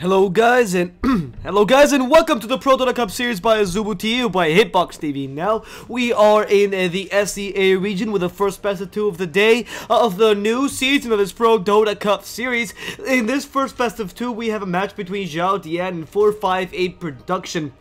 Hello guys and welcome to the ProDota Cup series by Azubu to you by Hitbox TV. Now we are in the SEA region with the first best of 2 of the day of the new season of this ProDota Cup series. In this first best of 2 we have a match between XIAODIAN and 458 Production.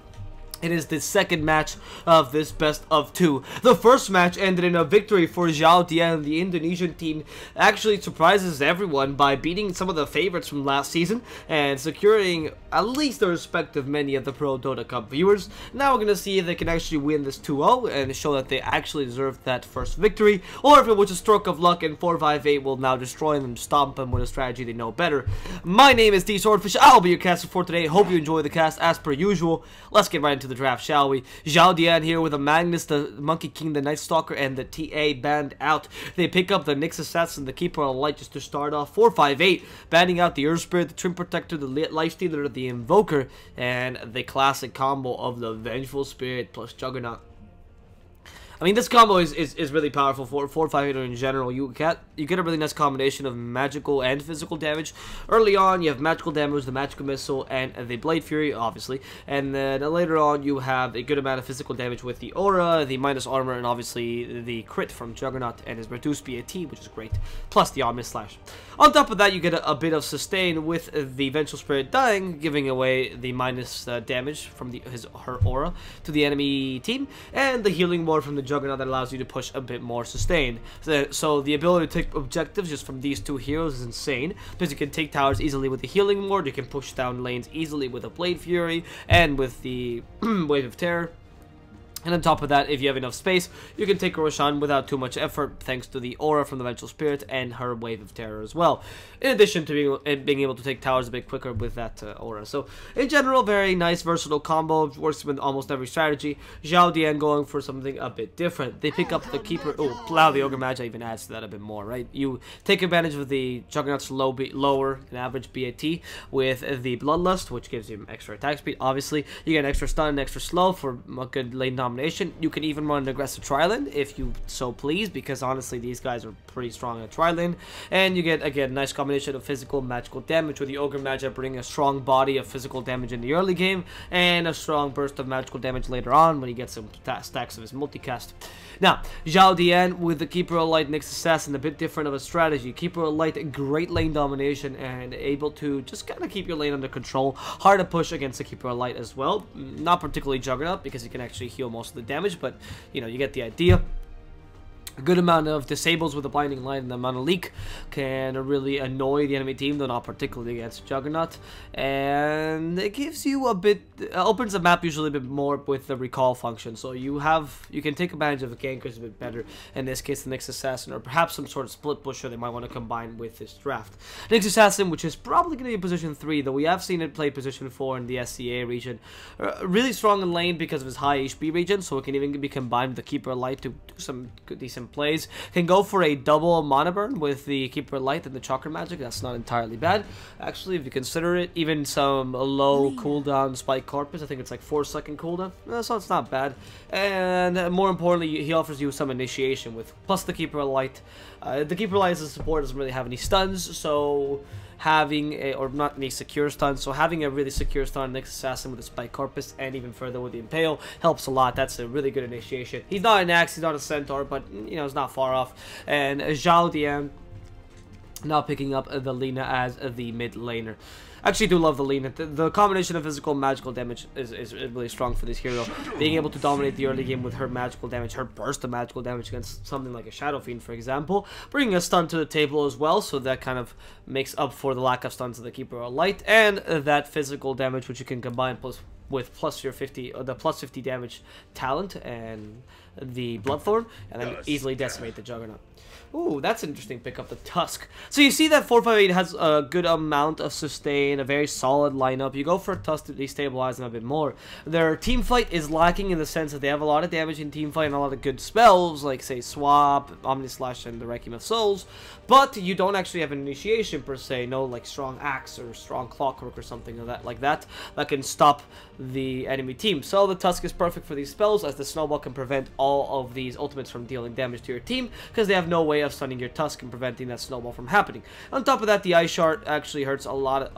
It is the second match of this best of 2. The first match ended in a victory for XIAODIAN. The Indonesian team actually surprises everyone by beating some of the favorites from last season and securing at least the respect of many of the ProDota Cup viewers. Now we're going to see if they can actually win this 2-0 and show that they actually deserved that first victory, or if it was a stroke of luck and 458 will now destroy them, stomp them with a strategy they know better. My name is DSwordfish. I'll be your caster for today. Hope you enjoy the cast as per usual. Let's get right into the draft, shall we? XIAODIAN here with the Magnus, the Monkey King, the Night Stalker, and the TA banned out. They pick up the Nyx Assassin, the Keeper of Light just to start off. 458 banning out the Earth Spirit, the Trim Protector, the Lifestealer, the Invoker, and the classic combo of the Vengeful Spirit plus Juggernaut. I mean, this combo is really powerful for 458 in general. You get a really nice combination of magical and physical damage. Early on, you have magical damage, the magical missile, and the Blade Fury, obviously. And then later on, you have a good amount of physical damage with the Aura, the minus armor, and obviously the crit from Juggernaut and his reduced BAT, which is great. Plus the Omnis Slash. On top of that, you get a bit of sustain with the Vengeful Spirit dying, giving away the minus damage from her Aura to the enemy team, and the healing ward from the Juggernaut that allows you to push a bit more sustained. So the ability to take objectives just from these two heroes is insane, because you can take towers easily with the healing ward, you can push down lanes easily with the Blade Fury, and with the Wave of Terror. And on top of that, if you have enough space, you can take Roshan without too much effort, thanks to the Aura from the Vengeful Spirit and her Wave of Terror as well. In addition to being able to take towers a bit quicker with that Aura. So, in general, very nice, versatile combo. Works with almost every strategy. XIAODIAN going for something a bit different. They pick up the Keeper. Oh, Plow the Ogre Magi even adds to that a bit more, right? You take advantage of the Juggernaut's lower than average BAT with the Bloodlust, which gives you extra attack speed. Obviously, you get an extra stun and extra slow for a good lane domination. You can even run an aggressive tri-lane if you so please, because honestly these guys are pretty strong at tri-lane. And you get, again, nice combination of physical and magical damage, with the Ogre Magi bringing a strong body of physical damage in the early game and a strong burst of magical damage later on when he gets some stacks of his multicast. Now, XIAODIAN with the Keeper of Light, Nyx Assassin, a bit different of a strategy. Keeper of Light, great lane domination and able to just kind of keep your lane under control. Hard to push against the Keeper of Light as well. Not particularly Juggernaut, because you can actually heal most of the damage, but you know, you get the idea. A good amount of disables with the Blinding Light and the amount of leak can really annoy the enemy team, though not particularly against Juggernaut. And it gives you a bit, opens the map usually a bit more with the recall function. So you can take advantage of the gankers a bit better. In this case, the Nyx Assassin, or perhaps some sort of split pusher they might want to combine with this draft. Nyx Assassin, which is probably going to be position 3, though we have seen it play position 4 in the SEA region. Really strong in lane because of his high HP region, so it can even be combined with the Keeper of Light to do some decent plays. Can go for a double mana burn with the Keeper of Light and the Chakra Magic. That's not entirely bad, actually, if you consider it. Even some low cooldown Spike Corpus, I think it's like 4-second cooldown, so it's not bad. And more importantly, he offers you some initiation with plus the Keeper of Light. The Keeper of Light as a support doesn't really have any stuns, so having a, or not any secure stun, so having a really secure stun Nyx Assassin with the Spike Corpus and even further with the Impale helps a lot. That's a really good initiation. He's not an axe, he's not a centaur, but you know, it's not far off. And XIAODIAN now picking up the Lina as the mid laner. I actually do love the Lina. The combination of physical and magical damage is really strong for this hero. Being able to dominate the early game with her magical damage, her burst of magical damage against something like a Shadow Fiend, for example. Bringing a stun to the table as well, so that kind of makes up for the lack of stuns of the Keeper of Light. And that physical damage, which you can combine with plus your 50, or the plus 50 damage talent and the Bloodthorn, and then easily decimate the Juggernaut. Ooh, that's an interesting pickup, the Tusk. So you see that 458 has a good amount of sustain, a very solid lineup. You go for a Tusk to destabilize them a bit more. Their team fight is lacking in the sense that they have a lot of damage in team fight and a lot of good spells, like, say, Swap, Omni Slash, and the Requiem of Souls. But you don't actually have an initiation, per se. No, like, strong Axe or strong Clockwork or something like that can stop the enemy team. So the Tusk is perfect for these spells, as the Snowball can prevent all of these ultimates from dealing damage to your team, because they have no way of stunning your Tusk and preventing that snowball from happening. On top of that, the Ice Shard actually hurts a lot.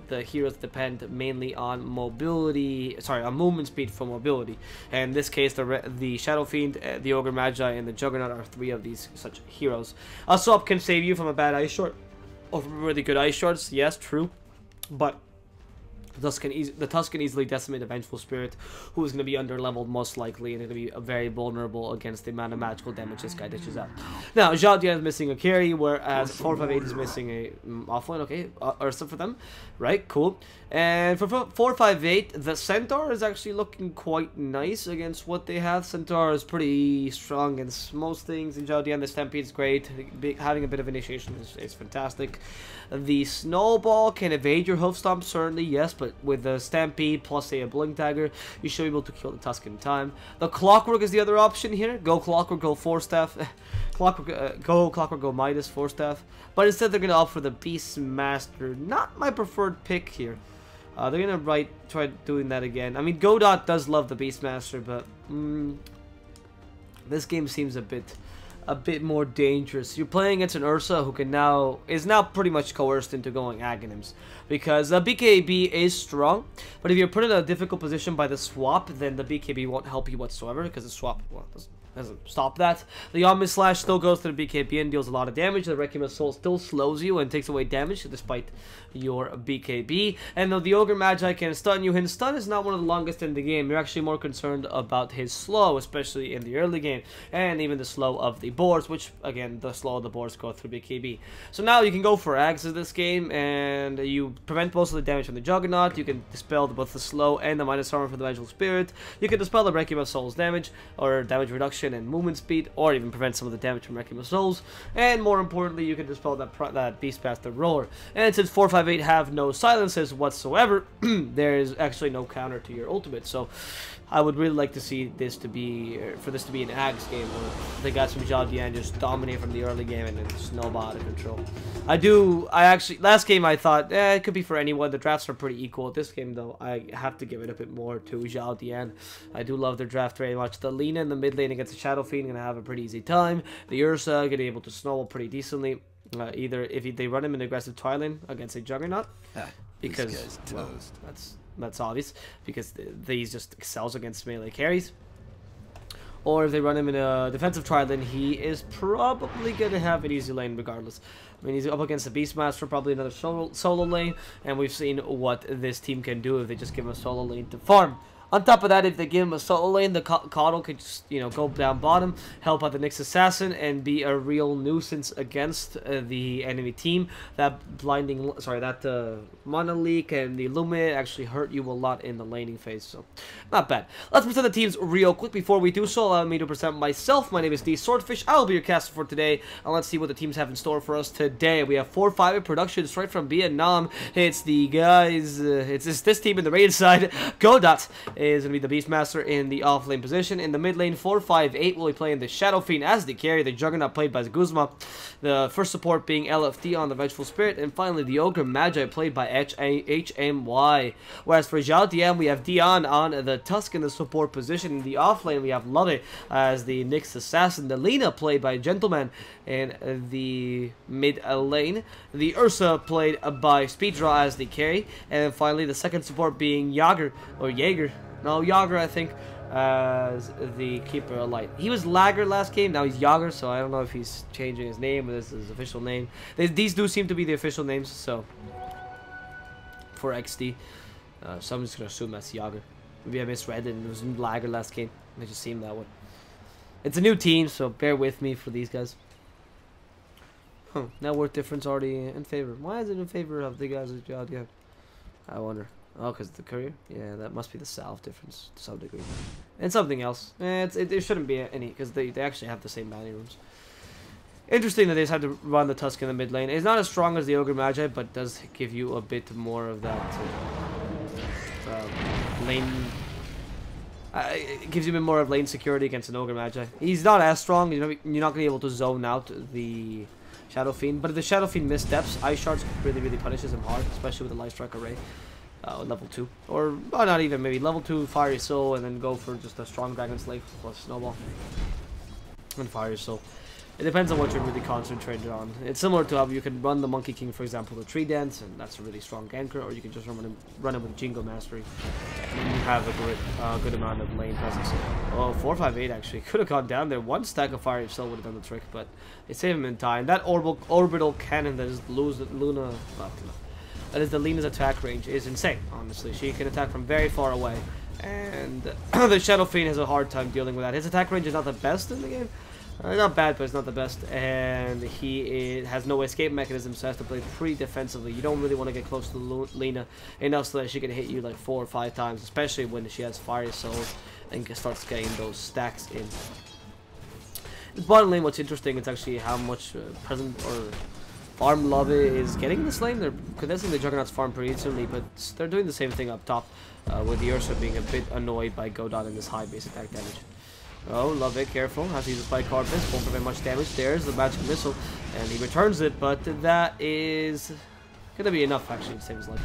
The heroes depend mainly on on movement speed for mobility. And in this case, the Shadow Fiend, the Ogre Magi, and the Juggernaut are 3 of these such heroes. A swap can save you from a bad Ice Shard, or from really good Ice Shards. Yes, true, but the Tusk can easily decimate a Vengeful Spirit, who is going to be under-leveled most likely, and going to be very vulnerable against the amount of magical damage this guy dishes out. Now, XIAODIAN is missing a carry, whereas 458 is missing a offline. Okay, Ursa for them, right? Cool. And for 458, the Centaur is actually looking quite nice against what they have. Centaur is pretty strong against most things. In XIAODIAN, the Stampede is great. Having a bit of initiation is fantastic. The Snowball can evade your Hoof Stomp, certainly, yes, but with the Stampede plus, say, a Blink Dagger, you should be able to kill the Tusk in time. The Clockwork is the other option here. Go Clockwork, go Force Staff. Go Clockwork, go Midas, Force Staff. But instead, they're going to opt for the Beastmaster. Not my preferred pick here. They're going to try doing that again. I mean, Godot does love the Beastmaster, but this game seems a bit more dangerous. You're playing against an Ursa who is now pretty much coerced into going Aghanims, because the BKB is strong, but if you're put in a difficult position by the swap, then the BKB won't help you whatsoever, because the swap, well, doesn't stop that. The Omni Slash still goes to the BKB and deals a lot of damage. The Requiem of Soul still slows you and takes away damage despite your BKB. And though the Ogre Magi can stun you, his stun is not one of the longest in the game. You're actually more concerned about his slow, especially in the early game, and even the slow of the boards, which, again, the slow of the boards go through BKB. So now you can go for Ags in this game, and you prevent most of the damage from the Juggernaut. You can dispel both the slow and the minus armor for the Vengeful Spirit. You can dispel the Requiem of Soul's damage, or damage reduction and movement speed, or even prevent some of the damage from Requiem of Souls. And more importantly, you can dispel that Beastmaster Roar. And since 458 have no silences whatsoever, there is actually no counter to your ultimate. So I would really like to see this to be an Ags game where the guys from XIAODIAN just dominate from the early game and then snowball out of control. Last game I thought, it could be for anyone. The drafts are pretty equal. This game, though, I have to give it a bit more to XIAODIAN. I do love their draft very much. The Lina in the mid lane against the Shadow Fiend going to have a pretty easy time. The Ursa going to be able to snowball pretty decently. Either if they run him in aggressive Twilight against a Juggernaut, because well, that's obvious, because these just excels against melee carries. Or if they run him in a defensive Twilight, he is probably going to have an easy lane regardless. I mean, he's up against a Beastmaster, probably another solo lane, and we've seen what this team can do if they just give him a solo lane to farm. On top of that, if they give him a solo lane, the Coddle could just, go down bottom, help out the Nyx Assassin, and be a real nuisance against the enemy team. That Mana Leak and the Illuminate actually hurt you a lot in the laning phase, so not bad. Let's present the teams real quick. Before we do so, allow me to present myself. My name is DSwordfish. I will be your caster for today, and let's see what the teams have in store for us today. We have 4-5 production straight from Vietnam. It's the guys, it's this team in the raid side. Godot is going to be the Beastmaster in the off-lane position. In the mid lane, 4-5-8 will be playing the Shadow Fiend as the carry, the Juggernaut played by Guzma, the first support being LFT on the Vengeful Spirit, and finally the Ogre Magi played by HMY. Whereas for XIAODIAN, we have Dion on the Tusk in the support position. In the off-lane, we have Lade as the Nyx Assassin, the Lina played by Gentleman in the mid lane, the Ursa played by Speeddraw as the carry, and then finally the second support being Jaeger, I think, as the Keeper of Light. He was Lager last game, now he's Jaeger, so I don't know if he's changing his name or this is his official name. These do seem to be the official names, so for XD. So I'm just going to assume that's Jaeger. Maybe I misread it and it was Lager last game. It just seemed that way. It's a new team, so bear with me for these guys. Net worth difference already in favor. Why is it in favor of the guys at XIAODIAN? I wonder. Oh, because the courier? Yeah, that must be the salve difference to some degree. And something else. It shouldn't be any, because they actually have the same bounty rooms. Interesting that they just had to run the Tusk in the mid lane. It's not as strong as the Ogre Magi, but does give you a bit more of that lane. It gives you a bit more of lane security against an Ogre Magi. He's not as strong. You're not going to be able to zone out the Shadow Fiend. But if the Shadow Fiend missteps, Ice Shards really punishes him hard, especially with the Light Strike Array. Level 2, or not even, maybe level 2 Fiery Soul, and then go for just a strong Dragon Slave plus Snowball and Fiery Soul. It depends on what you're really concentrated on. It's similar to how you can run the Monkey King, for example, the Tree Dance, and that's a really strong ganker, or you can just run it with Jingo Mastery, and you have a good amount of lane presence. Oh, 458 actually could have gone down there. One stack of fire still would have done the trick, but it saved him in time. That orbital cannon that is that is the Lena's attack range is insane. Honestly, she can attack from very far away, and the Shadow Fiend has a hard time dealing with that. His attack range is not the best in the game. Not bad, but it's not the best, and he has no escape mechanism, so has to play pretty defensively. You don't really want to get close to Lena enough so that she can hit you like 4 or 5 times, especially when she has Fire Soul and starts getting those stacks in. This bottom lane, what's interesting, it's actually how much present or farm love is getting in this lane. They're contesting the Juggernaut's farm pretty easily, but they're doing the same thing up top, with the Ursa being a bit annoyed by Godot and this high base attack damage. Oh, love it, careful, has to use a Spike Carpus, won't prevent much damage. There's the magic missile, and he returns it, but that is gonna be enough actually to save his life.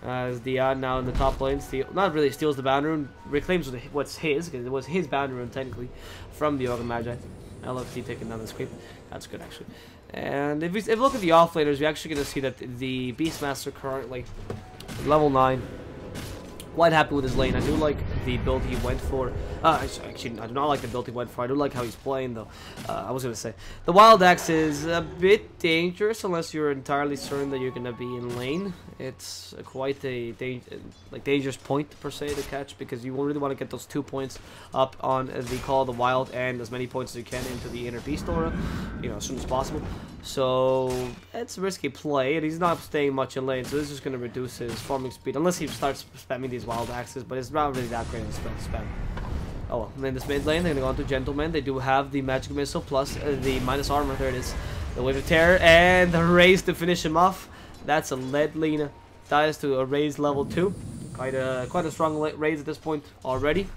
As DSwordfish now in the top lane, not really steals the bound rune, reclaims what's his, because it was his bound rune technically, from the Ogre Magi. LFT taking down the creep, that's good actually. And if we look at the offlaners, we're actually gonna see that the Beastmaster currently level 9. Quite happy with his lane. I do like the build he went for. Actually, I do not like the build he went for. I do like how he's playing, though. I was going to say, the Wild Axe is a bit dangerous unless you're entirely certain that you're going to be in lane. It's quite a dangerous point, per se, to catch, because you really want to get those 2 points up on the Call of the Wild and as many points as you can into the inner Beast Aura, as soon as possible. So it's a risky play, and he's not staying much in lane, so this is just going to reduce his farming speed, unless he starts spamming these Wild Axes, but it's not really that great of a spam. Oh well, and in this mid lane, they're going to go on to Gentleman. They do have the Magic Missile plus the minus armor. There it is. The Wave of Terror, and the raise to finish him off. That's a lead Lena. Dies to a raise level 2. Quite a strong raise at this point already.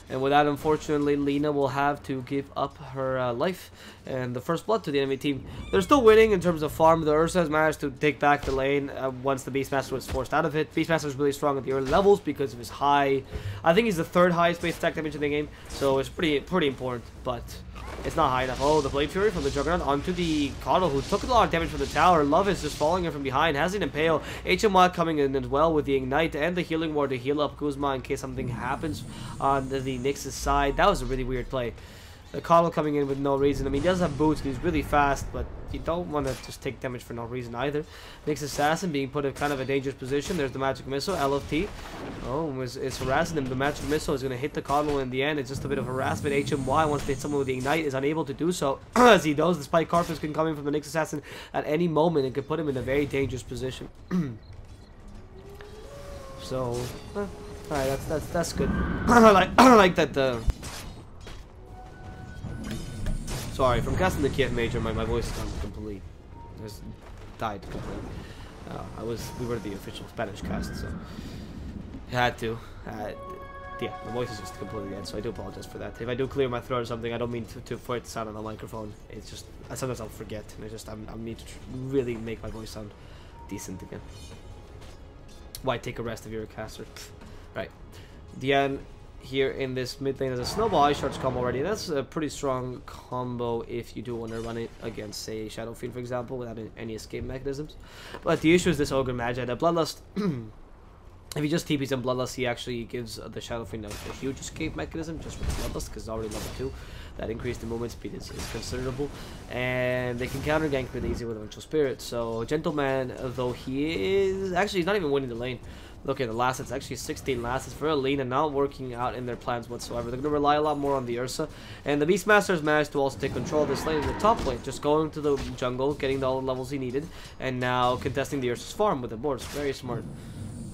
And with that, unfortunately, Lena will have to give up her life and the first blood to the enemy team. They're still winning in terms of farm. The Ursa has managed to take back the lane once the Beastmaster was forced out of it. Beastmaster is really strong at the early levels because of his high... I think he's the 3rd highest base attack damage in the game, so it's pretty important, but it's not high enough. Oh, the Blade Fury from the Juggernaut onto the Coddle, who took a lot of damage from the tower. Love is just following him from behind. Has an Impale. HMY coming in as well with the Ignite and the Healing Ward to heal up Kuzma in case something happens on the Nyx's side. That was a really weird play. The Coddle coming in with no reason. I mean, he does have boots, and he's really fast, but you don't want to just take damage for no reason either. Nyx Assassin being put in kind of a dangerous position. There's the Magic Missile. LFT. Oh, it's harassing him. The Magic Missile is going to hit the Coddle in the end. It's just a bit of harassment. HMY, once they hit someone with the Ignite, is unable to do so. As he does, the Spike Carpus can come in from the Nyx Assassin at any moment and could put him in a very dangerous position. So, alright, that's good. I like that. Sorry, from casting the Kiev Major, my voice is gone complete. Just died completely. We were the official Spanish cast, so had to. Yeah, my voice is just completely dead, so I do apologize for that. If I do clear my throat or something, I don't mean for it to sound on the microphone. It's just sometimes I'll forget, and I need to really make my voice sound decent again. Why take a rest if you're a caster? Right, Diane. Here in this mid lane as a Snowball Ice Shards combo already. That's a pretty strong combo if you do want to run it against, say, Shadow Fiend, for example, without any escape mechanisms. But the issue is this Ogre Magi. The Bloodlust, if he just TPs in Bloodlust, he actually gives the Shadow Fiend a huge escape mechanism just with Bloodlust, because it's already level 2. That increased in movement speed is considerable. And they can counter gank really easy with Eventual Spirit. So, Gentleman, though he is... Actually, he's not even winning the lane. Look at the last, it's actually 16 lasts for Alina, not working out in their plans whatsoever. They're going to rely a lot more on the Ursa. And the Beastmasters managed to also take control of this lane in the top lane, just going to the jungle, getting all the levels he needed, and now contesting the Ursa's farm with the boards. Very smart.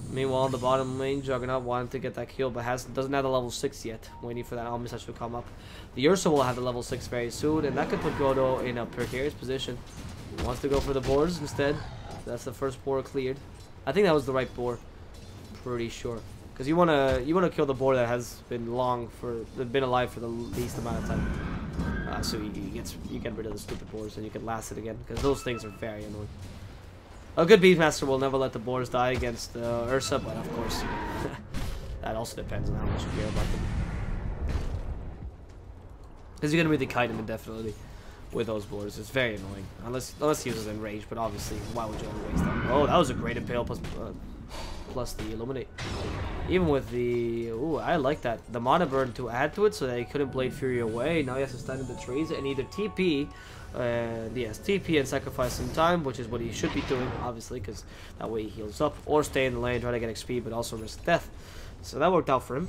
Meanwhile, on the bottom lane, Juggernaut wanted to get that kill, but doesn't have the level 6 yet, waiting for that Omnisage to come up. The Ursa will have the level 6 very soon, and that could put Godo in a precarious position. He wants to go for the boars instead. That's the first boar cleared. I think that was the right boar. Pretty sure, because you wanna kill the boar that has been alive for the least amount of time. So you get rid of the stupid boars and you can last it again, because those things are very annoying. A good Beastmaster will never let the boars die against Ursa, but of course that also depends on how much you care about them. Because you're going to really kite him indefinitely with those boards. It's very annoying. Unless he uses Enrage, but obviously, why would you ever waste that? Oh, that was a great Impale plus the Illuminate. Even with the... Ooh, I like that. The Mana Burn to add to it so that he couldn't Blade Fury away. Now he has to stand in the trees and either TP... yes, TP and sacrifice some time, which is what he should be doing, obviously, because that way he heals up. Or stay in the lane, try to get XP, but also risk death. So that worked out for him.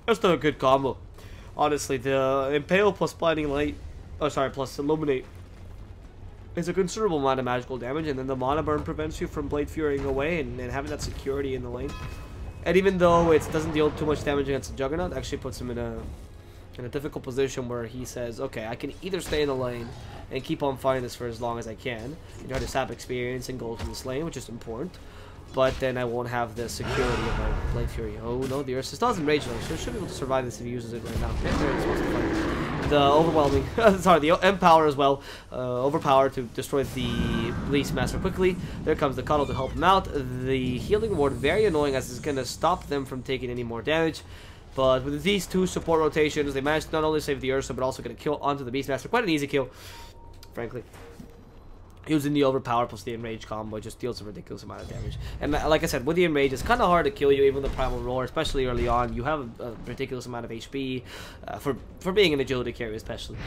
That's still a good combo. Honestly, the Impale plus Blinding Light... Oh, sorry, plus Illuminate is a considerable amount of magical damage, and then the Mana Burn prevents you from Blade Furying away and having that security in the lane. And even though it doesn't deal too much damage against the Juggernaut, it actually puts him in a difficult position where he says, okay, I can either stay in the lane and keep on fighting this for as long as I can, and try to sap experience and gold from this lane, which is important, but then I won't have the security of my Blade Fury. Oh no, the Ursa still has Enrage though, so should be able to survive this if he uses it right now. Yeah, there it's supposed to fight. The overwhelming, sorry, the Empower as well, overpower to destroy the Beastmaster quickly. There comes the Cuddle to help him out. The Healing Ward, very annoying as it's going to stop them from taking any more damage. But with these two support rotations, they managed to not only save the Ursa, but also get a kill onto the Beastmaster. Quite an easy kill, frankly. Using the Overpower plus the Enrage combo just deals a ridiculous amount of damage. And like I said, with the Enrage, it's kind of hard to kill you, even with the Primal Roar, especially early on. You have a ridiculous amount of HP for being an agility carry, especially.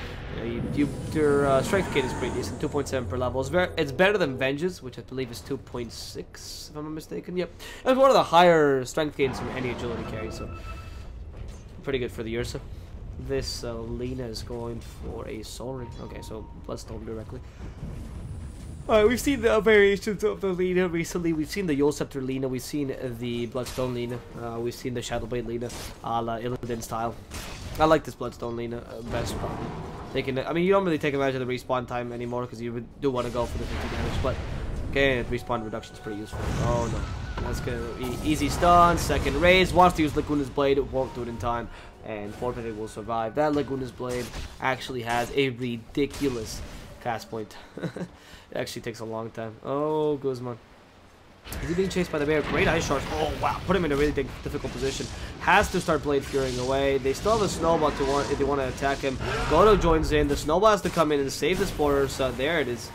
Your Strength Gain is pretty decent, 2.7 per level. It's better than Vengeance, which I believe is 2.6, if I'm not mistaken. Yep, it's one of the higher Strength Gains from any agility carry, so pretty good for the Ursa. This Lina is going for a Soul Ring. Okay, so Bloodstone directly. Alright, we've seen the variations of the Lina recently. We've seen the Yule Scepter Lina, we've seen the Bloodstone Lina, we've seen the Shadowblade Lina, a la Illidan style. I like this Bloodstone Lina best. I mean, you don't really take advantage of the respawn time anymore because you do want to go for the 50 damage, but okay, respawn reduction is pretty useful. Oh no, that's gonna be easy stun, second raise, wants to use Laguna's Blade, it won't do it in time, and Forfeit will survive. That Laguna's Blade actually has a ridiculous cast point. It actually takes a long time. Oh, Guzman. Is he being chased by the bear? Great Ice Shards. Oh, wow. Put him in a really difficult position. Has to start Blade Furying away. They still have a Snowball if they want to attack him. Goto joins in. The Snowball has to come in and save this border. So there it is.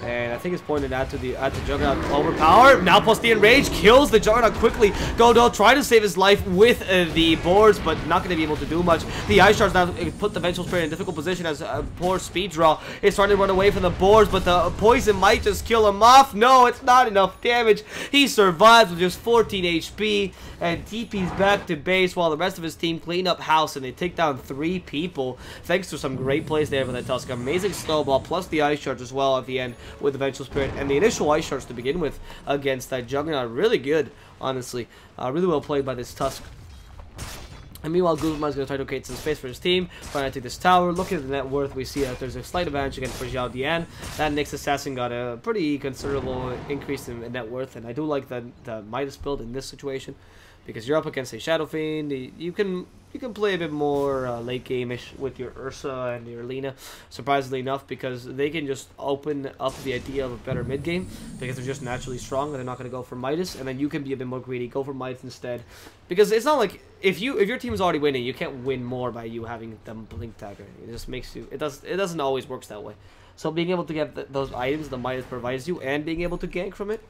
And I think it's pointed at the Juggernaut. Overpower. Now plus the Enrage. Kills the Juggernaut quickly. Godo trying to save his life with the boards, but not going to be able to do much. The Ice Shards now put the Vengeful Spirit in a difficult position as a poor speed draw is starting to run away from the boards, but the poison might just kill him off. No, it's not enough damage. He survives with just 14 HP and TP's back to base while the rest of his team clean up house and they take down 3 people. Thanks to some great plays there for the Tusk. Amazing Snowball plus the Ice Shards as well at the end with the Vengeful Spirit and the initial Ice Shards to begin with against that Juggernaut. Really good, honestly. Really well played by this Tusk. And meanwhile, Guzman's going to try to create some space for his team, trying to take this tower. Looking at the net worth, we see that there's a slight advantage against XIAODIAN. That Nyx Assassin got a pretty considerable increase in net worth, and I do like the Midas build in this situation, because you're up against a Shadow Fiend. You can play a bit more late game-ish with your Ursa and your Lina, surprisingly enough, because they can just open up the idea of a better mid-game, because they're just naturally strong and they're not going to go for Midas, and then you can be a bit more greedy, go for Midas instead. Because it's not like, if your team is already winning, you can't win more by you having them Blink Dagger. It just makes you, it doesn't always work that way. So being able to get those items the Midas provides you and being able to gank from it,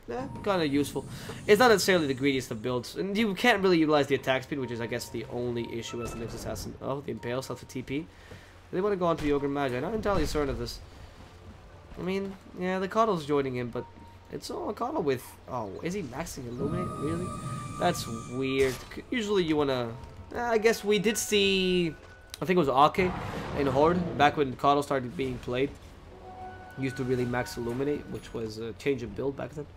kind of useful. It's not necessarily the greediest of builds. And you can't really utilize the attack speed, which is, I guess, the only issue as the Nyx Assassin. Oh, the Impale still has a TP. They want to go on to Yoga Magi. I'm not entirely certain of this. I mean, yeah, the Coddle's joining in, but it's all a Coddle with... Oh, is he maxing Illuminate? Really? That's weird. Usually you want to... I guess we did see... I think it was Ake in Horde, back when Coddle started being played. Used to really max Illuminate, which was a change of build back then.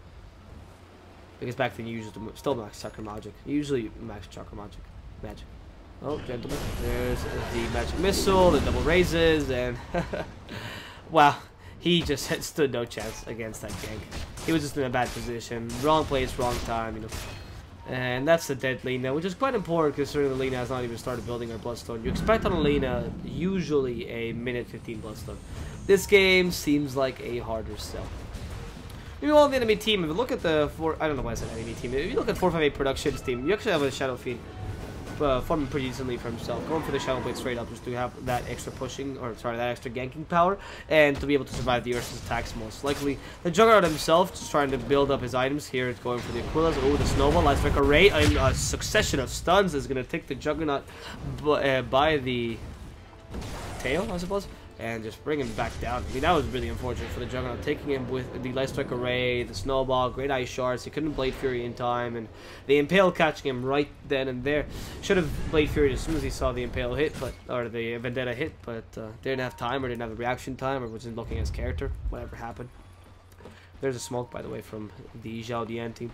Because back then you used to still max Chakra Magic. You usually max Chakra Magic. Oh, gentlemen. There's the Magic Missile, the double raises, and... wow. He just stood no chance against that gank. He was just in a bad position. Wrong place, wrong time, you know. And that's the dead Lina, which is quite important considering the Lina has not even started building her Bloodstone. You expect on a Lina usually a minute 15 Bloodstone. This game seems like a harder sell. Meanwhile, the enemy team, if you look at the I don't know why I said enemy team. If you look at 458 Productions team, you actually have a Shadow Fiend. farming pretty decently for himself, going for the Shadow Blade straight up just to have that extra pushing, or sorry, that extra ganking power, and to be able to survive the Ursa's attacks most likely. The Juggernaut himself just trying to build up his items here. It's going for the Aquillas. Oh, the Snowball, Light Strike Array, and a succession of stuns is going to take the Juggernaut by the tail, I suppose, and just bring him back down. I mean, that was really unfortunate for the Juggernaut, taking him with the Light Strike Array, the Snowball, great Ice Shards. He couldn't Blade Fury in time, and the Impale catching him right then and there. Should have Blade Fury as soon as he saw the Impale hit, or the Vendetta hit, but didn't have time, or didn't have the reaction time, or wasn't looking at his character. Whatever happened. There's a smoke, by the way, from the XIAODIAN team.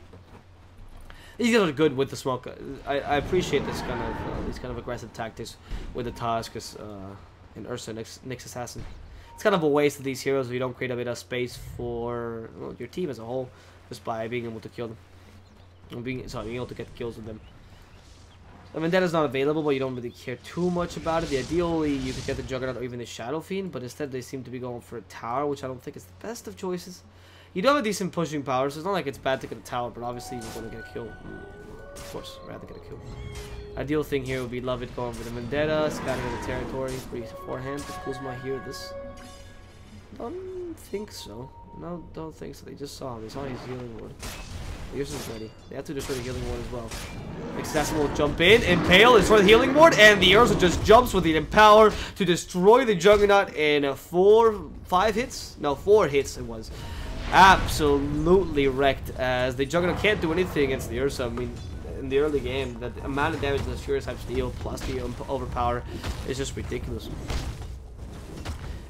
These guys are good with the smoke. I appreciate this kind of these kind of aggressive tactics with the Tuskers and Ursa Nyx Assassin. It's kind of a waste of these heroes if you don't create a bit of space for your team as a whole, just by being able to kill them, being able to get kills with them. I mean, that is not available, but you don't really care too much about it. Ideally, you could get the Juggernaut or even the Shadow Fiend, but instead they seem to be going for a tower, which I don't think is the best of choices. You do have a decent pushing power, so it's not like it's bad to get a tower, but obviously you're going to get a kill. Of course, rather get a kill. Ideal thing here would be Love It going for the Vendetta, scattering the territory, beforehand. Does Kuzma hear this? Don't think so. No, don't think so. They just saw him. They saw his healing ward. The Ursa's ready. They have to destroy the healing ward as well. Assassin will jump in, Impale, destroy the healing ward, and the Ursa just jumps with the Empower to destroy the Juggernaut in 4 hits? No, 4 hits it was. Absolutely wrecked, as the Juggernaut can't do anything against the Ursa. I mean, in the early game, the amount of damage that Furious types deal plus the overpower is just ridiculous.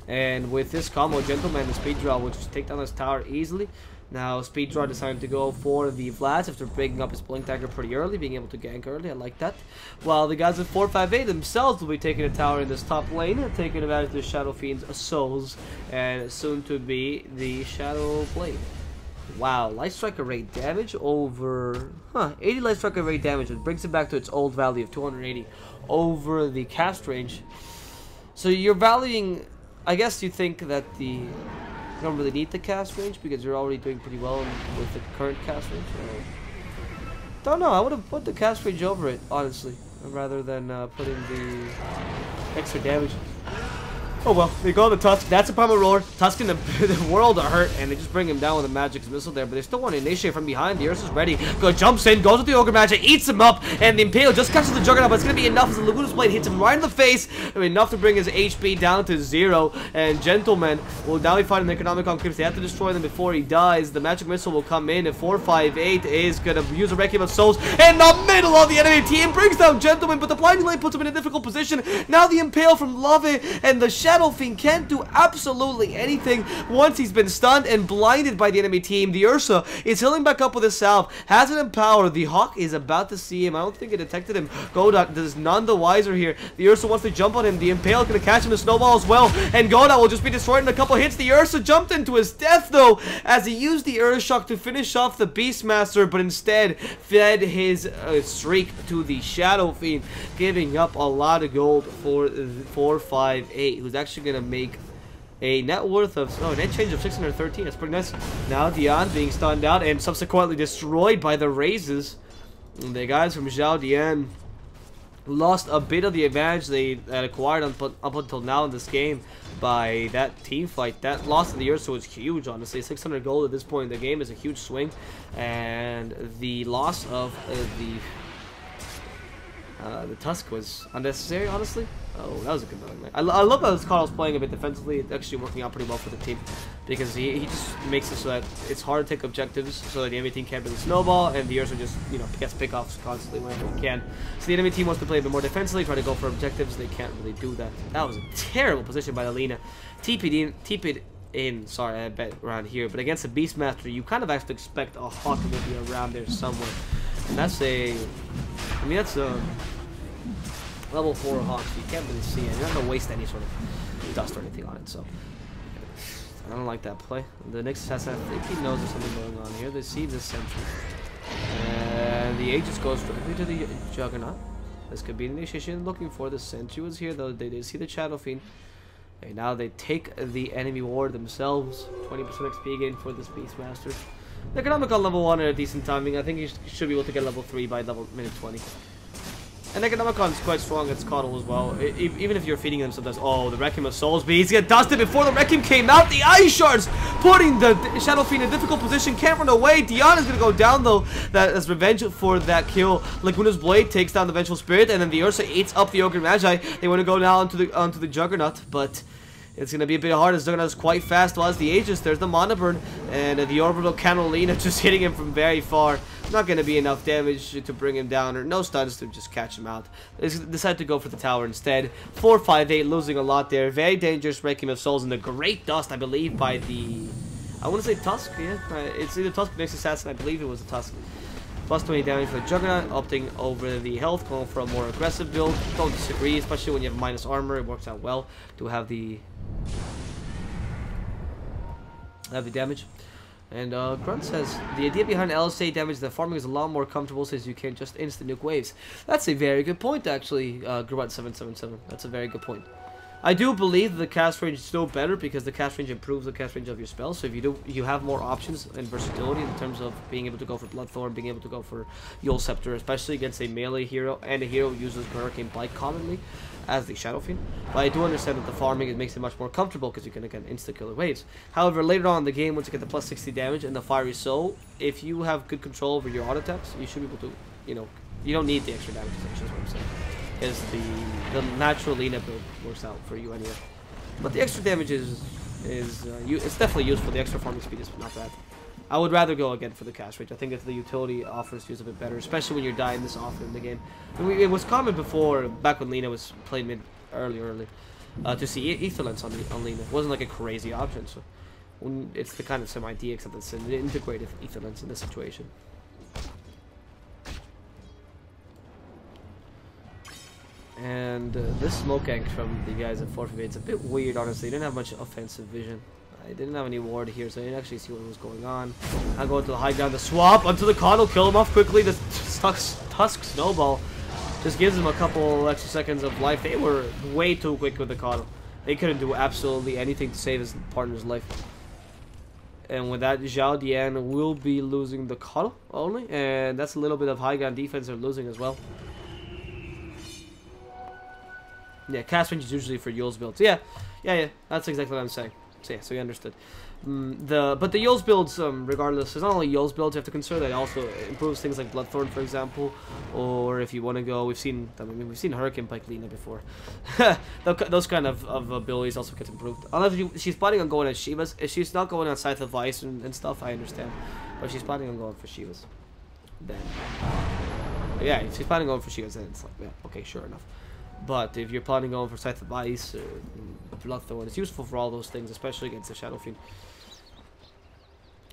And with this combo, Gentleman and Speed Draw will just take down this tower easily. Now, Speed Draw decided to go for the Vlads after breaking up his Blink Dagger pretty early, being able to gank early. I like that. While the guys at 458 themselves will be taking a tower in this top lane, taking advantage of the Shadow Fiend's souls, and soon to be the Shadow Blade. Wow, Light Strike Array damage over 80 Light Strike Array damage, which brings it back to its old value of 280 over the cast range. So you're valuing, I guess you think that you don't really need the cast range because you're already doing pretty well with the current cast range. Don't know, I would have put the cast range over it, honestly, rather than putting the extra damage. Oh well, they go on the Tusk. That's a Primal Roar. Tusk in the world are hurt, and they just bring him down with a Magic's Missile there. But they still want to initiate from behind. The Ursa's ready. Jumps in, goes with the Ogre Magic, eats him up, and the Impale just catches the Juggernaut. But it's going to be enough as the Laguna's Blade hits him right in the face. I mean, enough to bring his HP down to 0. And Gentleman will now be fighting the Economicon Crypts. They have to destroy them before he dies. The Magic Missile will come in, and 458 is going to use a Requiem of Souls in the middle of the enemy team. Brings down Gentleman, but the Blinding Light puts him in a difficult position. Now the Impale from Love It and the Shadow Fiend can't do absolutely anything once he's been stunned and blinded by the enemy team. The Ursa is healing back up with his salve, has an Empower. The Hawk is about to see him. I don't think it detected him. Godot is none the wiser here. The Ursa wants to jump on him. The Impale going to catch him with Snowball as well, and Godot will just be destroyed in a couple hits. The Ursa jumped into his death though, as he used the Earth Shock to finish off the Beastmaster, but instead fed his streak to the Shadow Fiend, giving up a lot of gold for 458, who's actually going to make a net worth of, net change of 613. That's pretty nice. Now Dion being stunned out and subsequently destroyed by the Razes. And the guys from XIAODIAN lost a bit of the advantage they had acquired up until now in this game by that team fight. That loss of the Ursa was huge, honestly. 600 gold at this point in the game is a huge swing. And the loss of the Tusk was unnecessary, honestly. Oh, that was a good one. I love how Carl's playing a bit defensively. It's actually working out pretty well for the team, because he just makes it so that it's hard to take objectives, so that the enemy team can't really snowball, and the Ursa just, gets pickoffs constantly whenever he can. So the enemy team wants to play a bit more defensively, try to go for objectives. They can't really do that. That was a terrible position by Alina. TP'd in, sorry, I bet around here, but against a Beastmaster, you kind of have to expect a Hawk to be around there somewhere. And that's that's a level 4 Hawk, so you can't really see it. You're not going to waste any sort of dust or anything on it, so I don't like that play. The Nyx Assassin, I think he knows there's something going on here. They see this sentry, and the Aegis goes directly to the Juggernaut. This could be an initiation looking for. The sentry was here, though. They did see the Shadow Fiend. Okay, now they take the enemy ward themselves. 20% XP gain for this Beastmaster. The Economicon level 1 at a decent timing. I think he should be able to get level 3 by minute 20. And Necronomicon is quite strong against Coddle as well. Even if you're feeding them sometimes. Oh, the Requiem of Souls, but he's get dusted before the Requiem came out. The Ice Shards putting the Shadow Fiend in a difficult position. Can't run away. Dion is going to go down though. That is revenge for that kill. Laguna's Blade takes down the Vengeful Spirit, and then the Ursa eats up the Ogre Magi. They want to go now onto the Juggernaut, but it's going to be a bit hard as Juggernaut is quite fast. Well, as the Aegis, there's the Mana Burn, and the Orbital Cannolina just hitting him from very far. Not going to be enough damage to bring him down, or no stuns to just catch him out. They decide to go for the tower instead. 4-5-8, losing a lot there. Very dangerous Requiem of Souls, and the Great Dust, I believe, by the... I want to say Tusk, yeah. It's either Tusk or Next Assassin, I believe it was a Tusk. Plus 20 damage for the Juggernaut, opting over the health, going for a more aggressive build. Don't disagree, especially when you have minus armor. It works out well to have the damage. And Grunt says, the idea behind LSA damage, the farming is a lot more comfortable since you can just instant nuke waves. That's a very good point, actually, Grunt777. That's a very good point. I do believe the cast range is still better because the cast range improves the cast range of your spells. So if you have more options and versatility in terms of being able to go for Bloodthorn, being able to go for Yule Scepter, especially against a melee hero and a hero who uses Hurricane Bite commonly as the Shadow Fiend. But I do understand that the farming, it makes it much more comfortable because you can again insta-killer waves. However, later on in the game, once you get the plus 60 damage and the Fiery Soul, if you have good control over your auto attacks, you should be able to, you don't need the extra damage, essentially is what I'm saying. Because the natural Lina build works out for you anyway. But the extra damage it's definitely useful. The extra farming speed is not bad. I would rather go again for the cast range. I think that the utility offers you a bit better, especially when you're dying this often in the game. It was common before, back when Lina was played mid early, to see Ether Lens on Lina. It wasn't like a crazy option, so it's the kind of same idea, except it's an integrated Ether Lens in this situation. And this smoke gank from the guys at 458 is a bit weird, honestly. They didn't have much offensive vision. I didn't have any ward here, so I didn't actually see what was going on. I go to the high ground, the swap onto the Coddle, kill him off quickly. The Tusk Snowball just gives him a couple extra seconds of life. They were way too quick with the Coddle. They couldn't do absolutely anything to save his partner's life. And with that, XIAODIAN will be losing the Coddle only, and that's a little bit of high ground defense they're losing as well. Yeah, cast range is usually for Yule's builds. Yeah, that's exactly what I'm saying. So yeah, so you understood. But the Yule's builds, regardless, it's not only Yule's builds you have to consider. That also improves things like Bloodthorn, for example, or if you want to go, we've seen Hurricane Pike Lina before. Those kind of abilities also get improved. Unless she's planning on going as Shivas. If she's not going on Scythe of Ice and stuff, I understand. But if she's planning on going for Shivas, then yeah, if she's planning on going for Shivas, then it's like, yeah, okay, sure enough. But if you're planning on for Scythe of Ice or Bloodthorn, it's useful for all those things, especially against the Shadow Fiend.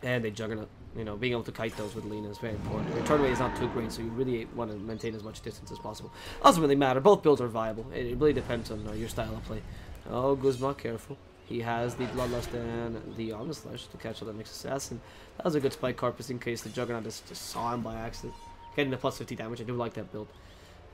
And a Juggernaut. Being able to kite those with Lina is very important. Your turn rate is not too great, so you really want to maintain as much distance as possible. Doesn't really matter. Both builds are viable. It really depends on your style of play. Oh, Guzma, careful. He has the Bloodlust and the Onslaught to catch the next assassin. That was a good spike Carpus in case the Juggernaut just saw him by accident. Getting the plus 50 damage. I do like that build.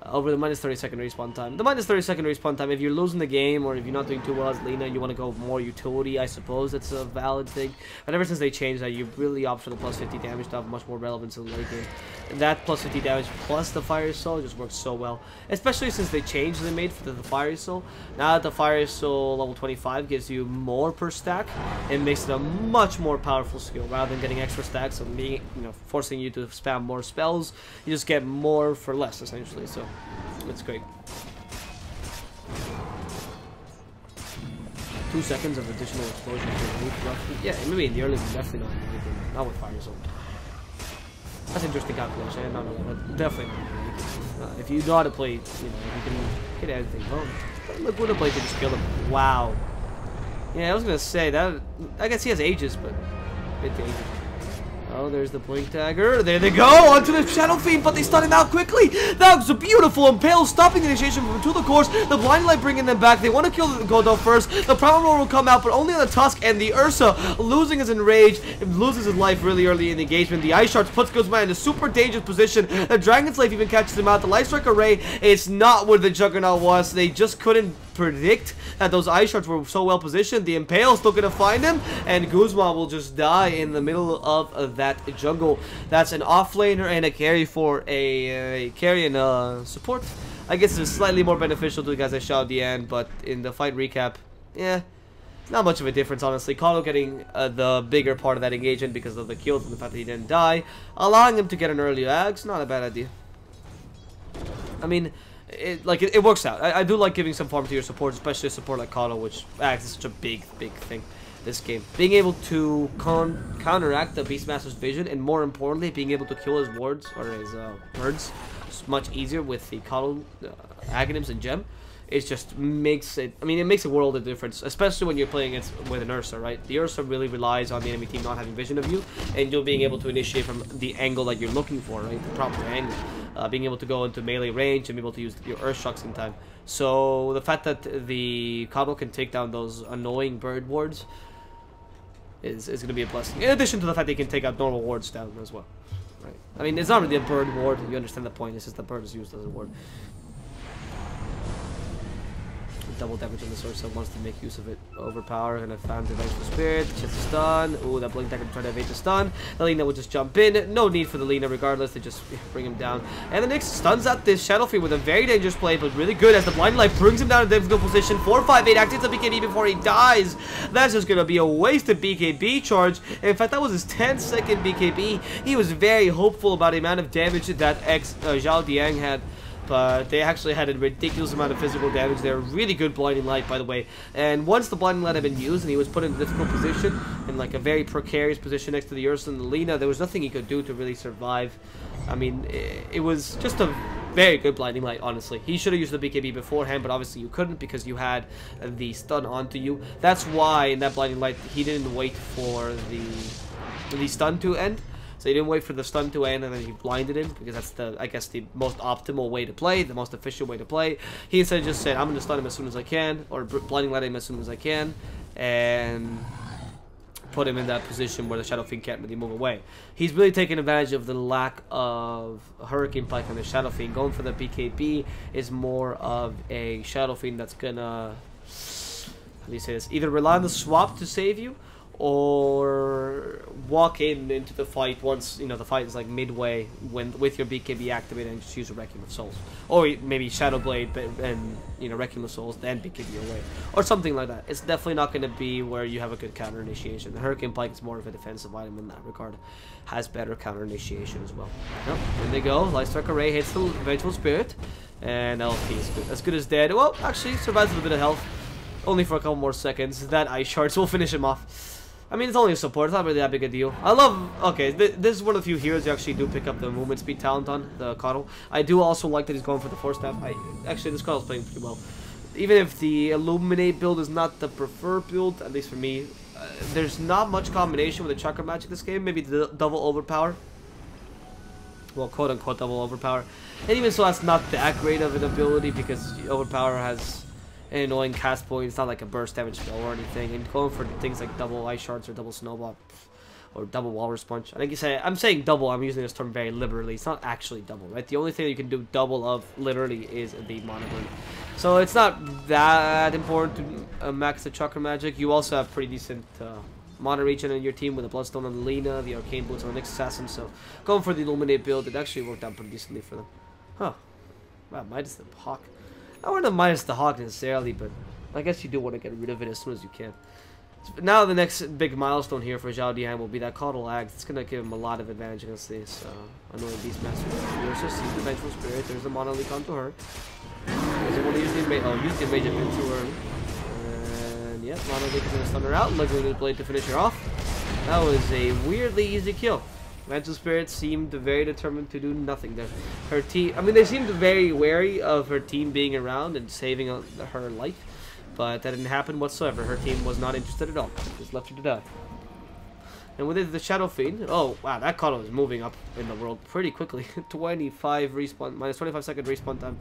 Over the minus 30-second respawn time. The minus 30-second respawn time, if you're losing the game or if you're not doing too well as Lina, you want to go more utility, I suppose that's a valid thing. But ever since they changed that, you really opt for the plus 50 damage to have much more relevance in the late game. And that plus 50 damage plus the Fiery Soul just works so well. Especially since they changed they made for the Fiery Soul. Now that the Fiery Soul level 25 gives you more per stack, it makes it a much more powerful skill. Rather than getting extra stacks and being, forcing you to spam more spells, you just get more for less, essentially. So it's great. 2 seconds of additional explosion to loot roughly. Yeah, maybe in the early game, definitely not in the late game. Not with Fire Zone. That's an interesting calculation. No, but definitely not. If you know how to play, you can hit anything. Oh, look what a play to just kill him. Wow. Yeah, I was gonna say that. I guess he has Aegis, but a bit dangerous. Oh, there's the Blink Dagger. There they go! Onto the Shadow Fiend, but they stun him out quickly! That was a beautiful Impale, stopping the initiation from to the course. The Blind Light bringing them back. They want to kill the Godot first. The Primal Roar will come out, but only on the Tusk, and the Ursa losing his enrage. It loses his life really early in the engagement. The Ice Shards puts Guzman in a super dangerous position. The Dragon's Life even catches him out. The Light Strike Array, it's not where the Juggernaut was. They just couldn't predict that those Ice Shards were so well positioned. The Impale still gonna find him, and Guzman will just die in the middle of that. that jungle. That's an offlaner and a carry for a carry and a support. I guess it's slightly more beneficial to the guys like XIAODIAN, but in the fight recap, yeah, it's not much of a difference, honestly. Kano getting the bigger part of that engagement because of the kills and the fact that he didn't die, allowing him to get an early Ags, not a bad idea. I mean, it works out. I do like giving some farm to your support, especially a support like Kano, which Ags is such a big thing this game. Being able to counteract the Beastmaster's vision, and more importantly, being able to kill his wards or his birds, is much easier with the Kano Aghanims and Gem. It just makes it, I mean, it makes a world of difference, especially when you're playing with an Ursa, right? The Ursa really relies on the enemy team not having vision of you, and you're being able to initiate from the angle that you're looking for, right? The proper angle. Being able to go into melee range and be able to use your Earth Shocks in time. So the fact that the Kano can take down those annoying bird wards is going to be a blessing. In addition to the fact they can take out normal wards down as well, right? I mean, it's not really a bird ward. You understand the point. It's just the bird is used as a ward. Double damage on the sword, so wants to make use of it. Overpower, and I found the Vengeful Spirit. Chance to stun. Ooh, that Blink Dagger trying to evade the stun. The Lina will just jump in. No need for the Lina regardless. They just bring him down. And the Nyx stuns out this Shadow Fiend with a very dangerous play, but really good as the Blinding Light brings him down to a difficult position. 458 activates the BKB before he dies. That's just going to be a wasted BKB charge. In fact, that was his 10-second BKB. He was very hopeful about the amount of damage that XIAODIAN had. But they actually had a ridiculous amount of physical damage. They're really good Blinding Light, by the way. And once the Blinding Light had been used and he was put in a difficult position, in like a very precarious position next to the Ursa and the Lina, there was nothing he could do to really survive. I mean, it was just a very good Blinding Light, honestly. He should have used the BKB beforehand, but obviously you couldn't because you had the stun onto you. That's why in that Blinding Light, he didn't wait for the stun to end. So he didn't wait for the stun to end and then he blinded him, because that's the, I guess, the most optimal way to play, the most efficient way to play. He instead just said, I'm going to stun him as soon as I can, or blinding light him as soon as I can, and put him in that position where the Shadow Fiend can't really move away. He's really taking advantage of the lack of Hurricane Pike on the Shadow Fiend. Going for the BKB is more of a Shadow Fiend that's gonna, how do you say this, either rely on the swap to save you, or walk into the fight once the fight is like midway with your BKB activated and just use a Requiem of Souls, or maybe Shadow Blade and Requiem of Souls then BKB away or something like that. It's definitely not going to be where you have a good counter initiation. The Hurricane Pike is more of a defensive item in that regard, has better counter initiation as well. Yep, there they go. Lightstrike Array hits the Vengeful Spirit, and LP is good. As good as dead. Well, actually survives with a bit of health, only for a couple more seconds. That Ice Shards will finish him off. I mean, it's only a support, it's not really that big a deal. I love, okay, this is one of the few heroes you actually do pick up the movement speed talent on, the Kano. I do also like that he's going for the 4-step. Actually, this Kano's playing pretty well. Even if the Illuminate build is not the preferred build, at least for me, there's not much combination with the Chakra Magic this game. Maybe the double overpower. Well, quote-unquote double overpower. And even so, that's not that great of an ability, because overpower has an annoying cast point. It's not like a burst damage spell or anything. And going for things like double Ice Shards or double Snowball or double Walrus Punch. I think you say, I'm saying double, I'm using this term very liberally. It's not actually double, right? The only thing you can do double of literally is the Mana Blade. So it's not that important to max the Chakra Magic. You also have pretty decent Mana regen in your team with the Bloodstone on the Lina, the Arcane Boots on the Nyx Assassin. So going for the Illuminate build, it actually worked out pretty decently for them. Huh. Wow, minus the Hawk. I wouldn't minus the Hawk necessarily, but I guess you do want to get rid of it as soon as you can. So now the next big milestone here for XIAODIAN will be that Caudal Axe. It's going to give him a lot of advantage against this annoying Beastmaster. There's just the Vengeful Spirit. There's the Mana Leak onto her. Doesn't want to use the Enrage a bit too early. And yeah, Mana Leak is going to stun her out. Looking at the blade to finish her off. That was a weirdly easy kill. Vengeful Spirit seemed very determined to do nothing there. Her team, I mean, they seemed very wary of her team being around and saving her life, but that didn't happen whatsoever. Her team was not interested at all. Just left her to die. And with it, the Shadow Fiend. Oh wow, that Kano is moving up in the world pretty quickly. 25 respawn, minus 25-second respawn time.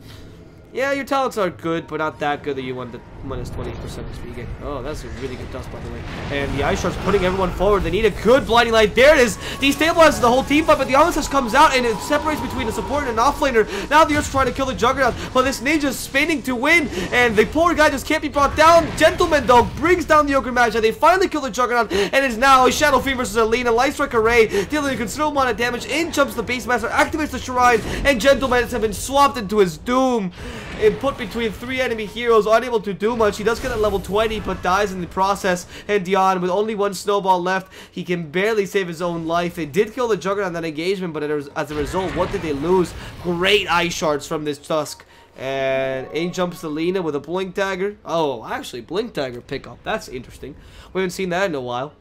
Yeah, your talents are good, but not that good that you want the minus 20% XP gain. Oh, that's a really good dust, by the way. And the Ice Shark's putting everyone forward. They need a good blinding light. There it is. Destabilizes the whole team fight, but the Omnislash comes out and it separates between the support and an offlaner. Now the Ursa's trying to kill the Juggernaut, but this Ninja's spinning to win, and the poor guy just can't be brought down. Gentleman, though, brings down the Ogre Magi. They finally kill the Juggernaut, and it's now a Shadow Fiend versus Alina. Light Strike Array, dealing a considerable amount of damage. In jumps the Beastmaster, activates the Shrine, and Gentleman has been swapped into his doom. And put between 3 enemy heroes, unable to do much. He does get at level 20, but dies in the process. And Dion, with only 1 snowball left, he can barely save his own life. They did kill the Juggernaut in that engagement, but as a result, what did they lose? Great Ice Shards from this Tusk. And in jumps the Lina with a Blink Dagger. Oh, actually, Blink Dagger pickup. That's interesting. We haven't seen that in a while.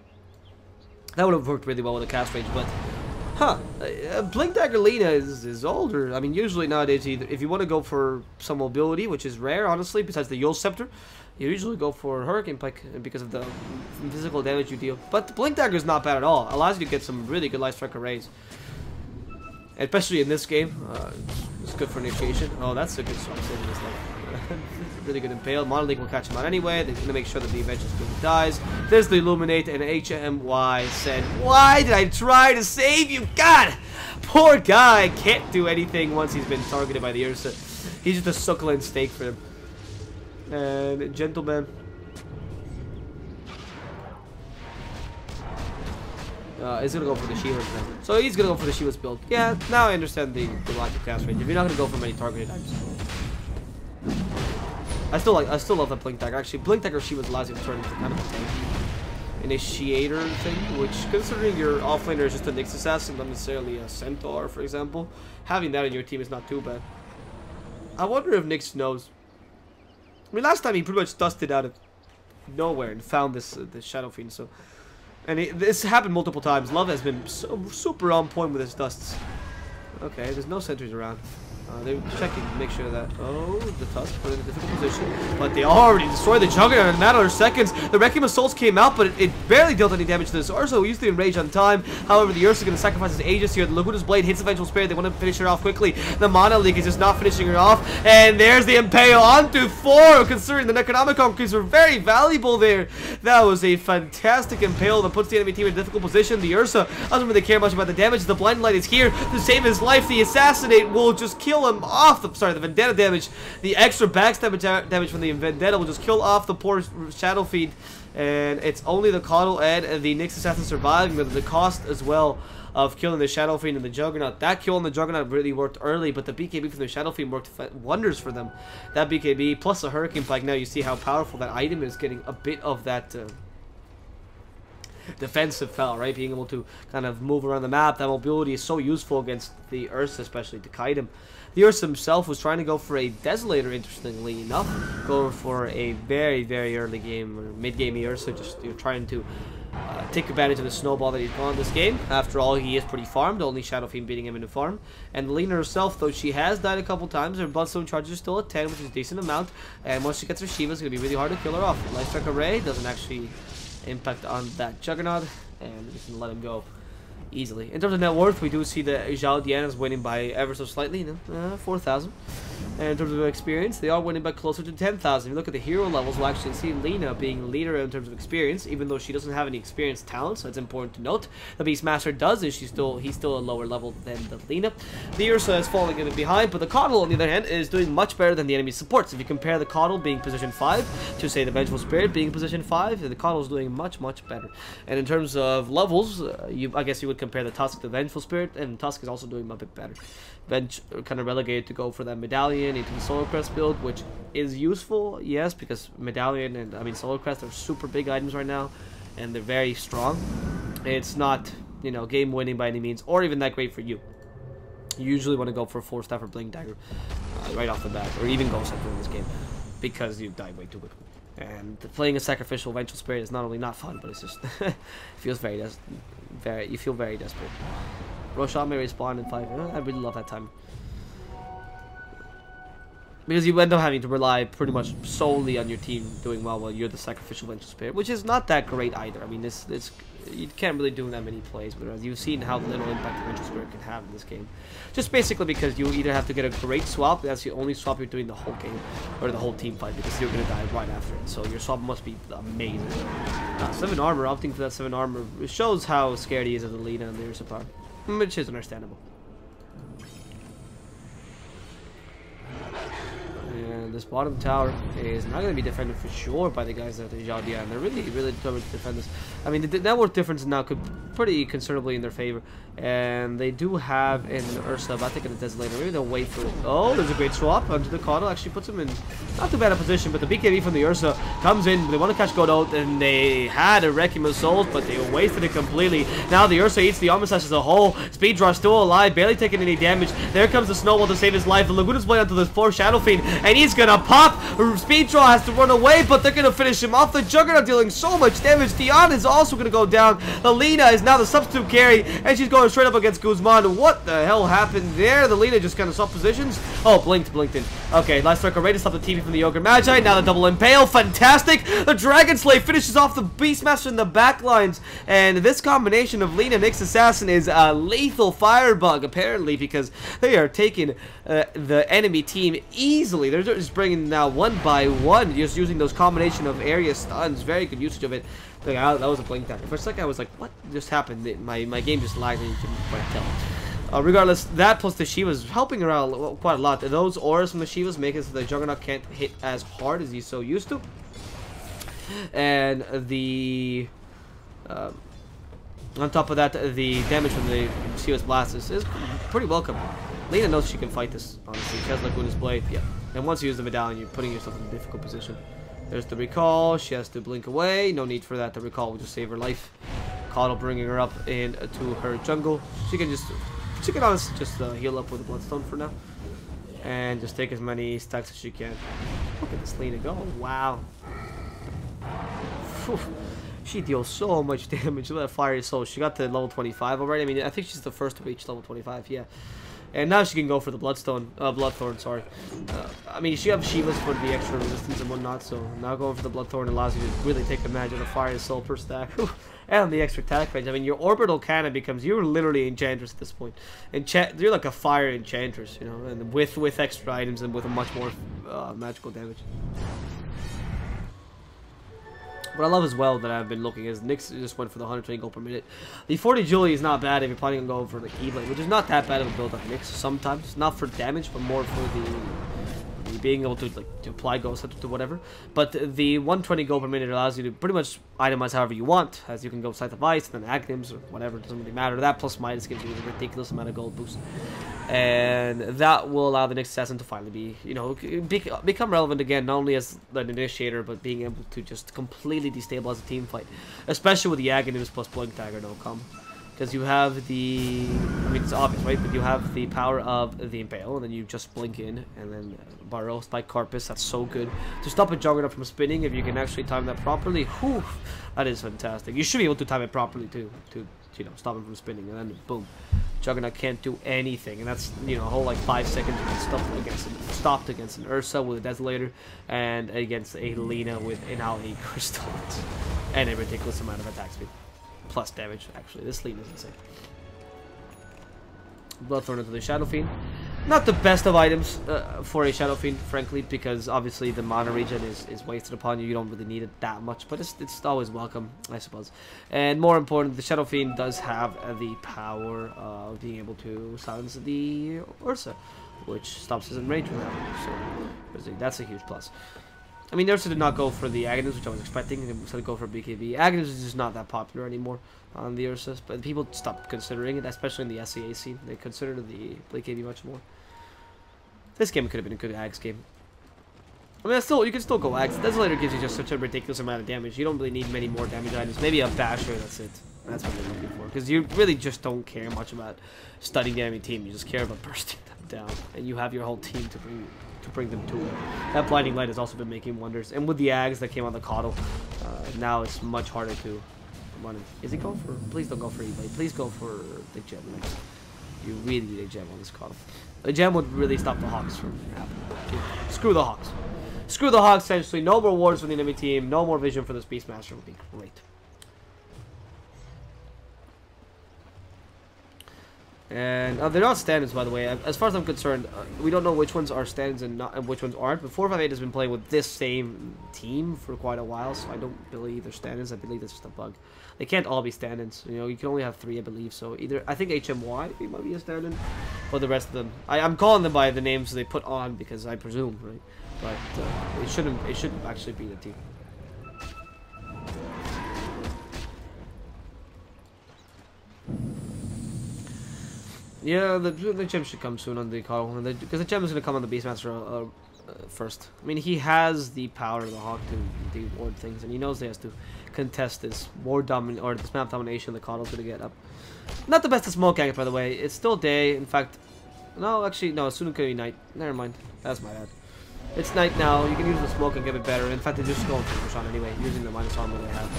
That would have worked really well with the cast range, but... Huh, Blink Dagger Lina is older. I mean, usually nowadays, if you want to go for some mobility, which is rare, honestly, besides the Yule Scepter, you usually go for Hurricane Pike because of the physical damage you deal. But the Blink Dagger is not bad at all. Allows you to get some really good Light Strike Arrays. Especially in this game. It's good for initiation. Oh, that's a good swap saving this level. Really good Impale. Monolink will catch him out anyway. They're going to make sure that the Adventure Spirit dies. There's the Illuminate, and HMY said, "Why did I try to save you? God! Poor guy can't do anything once he's been targeted by the Ursa. He's just a succulent steak for him." And Gentleman. Is going to go for the Shivas now. So he's going to go for the Shivas build. Yeah, now I understand the lack of cast range. If you're not going to go for many targeted items. I still love that Blink Dagger. Actually, Blink Dagger Shivas allows you to turn into kind of a tank initiator thing, which, considering your offlaner is just a Nyx assassin, not necessarily a Centaur, for example, having that in your team is not too bad. I wonder if Nyx knows. I mean, last time he pretty much dusted out of nowhere and found this Shadow Fiend. So, and this happened multiple times. Love has been so super on point with his dusts. Okay, there's no sentries around. They're checking to make sure that, oh, the Tusk put in a difficult position, but they already destroyed the Juggernaut in a matter of seconds. The Requiem of Souls came out, but it barely dealt any damage to this Ursa, who used to enrage on time. However, the Ursa is going to sacrifice his Aegis here. The Laguna's Blade hits the Vengeful Spirit. They want to finish her off quickly. The Mana Leak is just not finishing her off, and there's the Impale onto 4, considering the Necronomicon creeps were very valuable there. That was a fantastic Impale that puts the enemy team in a difficult position. The Ursa doesn't really care much about the damage. The Blind Light is here to save his life. The Assassinate will just kill him off. The Vendetta damage, the extra backstab damage from the Vendetta will just kill off the poor Shadow Fiend, and it's only the Coddle and the Nyx Assassin surviving, but the cost as well of killing the Shadow Fiend and the Juggernaut. That kill on the Juggernaut really worked early, but the BKB from the Shadow Fiend worked wonders for them. That BKB plus the Hurricane Pike, now you see how powerful that item is, getting a bit of that defensive foul, right? Being able to kind of move around the map. That mobility is so useful against the Ursa, especially to kite him. The Ursa himself was trying to go for a Desolator, interestingly enough, going for a very, very early game, or mid-game Ursa, just trying to take advantage of the snowball that he's gone this game. After all, he is pretty farmed, only Shadow Fiend beating him in the farm. And Lina herself, though she has died a couple times, her Bloodstone charge is still at 10, which is a decent amount, and once she gets her Shiva, it's going to be really hard to kill her off. Light Strike Array doesn't actually impact on that Juggernaut, and we can let him go easily. In terms of net worth, we do see that XIAODIAN is winning by ever so slightly, 4,000. And in terms of experience, they are winning by closer to 10,000. If you look at the hero levels, we'll actually see Lina being leader in terms of experience, even though she doesn't have any experience talents, so it's important to note. The Beastmaster does, and he's still a lower level than the Lina. The Ursa is falling in behind, but the Coddle, on the other hand, is doing much better than the enemy supports. If you compare the Coddle being position 5 to, say, the Vengeful Spirit being position 5, the Coddle is doing much, much better. And in terms of levels, I guess you would compare the Tusk to the Vengeful Spirit, and Tusk is also doing a bit better. Venge kind of relegated to go for that Medallion into the Solar Crest build, which is useful, yes, because Medallion and Solar Crest are super big items right now, and they're very strong. It's not, game winning by any means, or even that great for you. You usually want to go for a 4-staff or Blink Dagger right off the bat, or even Ghost Scepter in this game, because you die way too quickly. And playing a sacrificial Vengeful Spirit is not only not fun, but it's just feels you feel very desperate. Roshan may respawn in 5. I really love that time, because you end up having to rely pretty much solely on your team doing well while you're the sacrificial Vengeful Spirit, which is not that great either. I mean, it's you can't really do that many plays with her. You've seen how little impact Adventure Square can have in this game. Just basically because you either have to get a great swap, that's the only swap you're doing the whole game, or the whole team fight, because you're going to die right after it. So your swap must be amazing. 7 armor, opting for that 7 armor, shows how scared he is of the Lina and the Ursa power, which is understandable. And this bottom tower is not going to be defended for sure by the guys at the XIAODIAN. They're really determined to defend this. I mean, the network difference now could pretty considerably in their favor. And they do have an Ursa, but I think in the Desolator. Maybe they'll wait for it. Oh, there's a great swap onto the Caudal. Actually puts him in not too bad a position, but the BKB from the Ursa comes in. They want to catch Godot, and they had a Requiem of Souls, but they wasted it completely. Now the Ursa eats the Armor Slash as a whole. Speed Draw still alive, barely taking any damage. There comes the Snowball to save his life. The Laguna's Blade onto the 4 Shadow Fiend, and he's gonna pop. Speed Draw has to run away, but they're gonna finish him off. The Juggernaut dealing so much damage. Diana is also gonna go down. The Lina is now the substitute carry, and she's going straight up against Guzman. What the hell happened there? The Lina just kind of swapped positions. Oh, blinked in. Okay, last circle ready to stop the TV from the Yogurt Magi. Now the double impale. Fantastic. The Dragon Slave finishes off the Beastmaster in the back lines. And this combination of Lina and Nyx Assassin is a lethal firebug, apparently, because they are taking the enemy team easily. They're just bringing now 1 by 1, just using those combination of area stuns. Very good usage of it. Like, that was a blink tactic. For a second, I was like, what just happened? My game just lagged and you couldn't quite tell. Regardless, that plus the Shiva's helping her out quite a lot. Those auras from the Shiva's make it so the Juggernaut can't hit as hard as he's so used to. And the... on top of that, the damage from the Shiva's Blast is pretty welcome. Lina knows she can fight this, honestly. She has Laguna's Blade, yeah. And once you use the medallion, you're putting yourself in a difficult position. There's the recall. She has to blink away. No need for that. The recall will just save her life. Caudal bringing her up into her jungle. She can honestly just heal up with a Bloodstone for now. And just take as many stacks as she can. Look at this Lina go. Wow. Whew. She deals so much damage with that Fiery Soul. She got to level 25 already. I mean, I think she's the first to reach level 25, yeah. And now she can go for the Bloodthorn, sorry. I mean, she have Shivas for the extra resistance and whatnot, so now going for the Bloodthorn allows you to really take advantage of the Fire Soul per stack. And the extra attack range. I mean, your orbital cannon becomes, you're literally Enchantress at this point. You're like a fire Enchantress, you know, and with extra items and with a much more magical damage. What I love as well that I've been looking is Nyx just went for the 120 gold per minute. The 40 Julie is not bad if you're planning on going for the Keyblade, which is not that bad of a build on Nyx sometimes. Not for damage, but more for the being able to to apply ghost to whatever. But the 120 gold per minute allows you to pretty much itemize however you want, as you can go Scythe of Ice, then Agnims or whatever, it doesn't really matter. That plus Midas gives you a ridiculous amount of gold boost. And that will allow the Nyx Assassin to finally be, you know, become relevant again, not only as an initiator, but being able to just completely destabilize a team fight. Especially with the Agonims plus Blink Dagger no come. Because you have the, I mean, it's obvious, right? But you have the power of the Impale, and then you just blink in, and then Burrow, Spike Carpus, that's so good. To stop a Juggernaut from spinning, if you can actually time that properly, whew, that is fantastic. You should be able to time it properly, too, to, you know, stop him from spinning, and then boom. Juggernaut can't do anything, and that's, you know, a whole like 5 seconds you can stopped against an Ursa with a Desolator, and against a Lina with now a Crystal, and a ridiculous amount of attack speed. Plus damage, actually. This Lina is insane. Bloodthorn into the Shadow Fiend. Not the best of items for a Shadow Fiend, frankly, because obviously the mana regen is wasted upon you. You don't really need it that much, but it's always welcome, I suppose. And more important, the Shadow Fiend does have the power of being able to silence the Ursa, which stops his enrage from happening. So that's a huge plus. I mean, Ursa did not go for the Agonims, which I was expecting. Instead of go for BKB. Agonims is just not that popular anymore on the Ursas, but people stopped considering it, especially in the SEA scene. They considered the BKB much more. This game could have been a good Ags game. I mean, you can still go Ags. Desolator gives you just such a ridiculous amount of damage. You don't really need many more damage items. Maybe a Basher, that's it. That's what they're looking for. Because you really just don't care much about studying the enemy team. You just care about bursting them down. And you have your whole team to bring them to it. That Blinding Light has also been making wonders. And with the Ags that came on the Caudal, now it's much harder to run it. Is he going for... Please don't go for E-Blade. Please go for the gem next. You really need a gem on this Caudal. A gem would really stop the Hawks from happening. Screw the Hawks. Screw the Hawks, essentially. No more wards for the enemy team. No more vision for this Beastmaster would be great. And they're not stand-ins, by the way. As far as I'm concerned, we don't know which ones are stand-ins and which ones aren't. But 458 has been playing with this same team for quite a while, so I don't believe they're stand-ins. I believe that's just a bug. They can't all be stand-ins. You know, you can only have 3, I believe. So either I think HMY might be a stand-in, or the rest of them. I'm calling them by the names they put on because I presume, right? But it shouldn't actually be the team. Yeah, the gem should come soon on the call, because the gem is going to come on the Beastmaster first. I mean, he has the power of the Hawk to reward things, and he knows he has to contest this this map domination the Coddle's going to get up. Not the best of smoke gank, by the way. It's still day. In fact, no, actually, no, soon it's going to be night. Never mind. That's my bad. It's night now. You can use the smoke and get it better. In fact, they're just going for Roshan anyway, using the minus armor they have.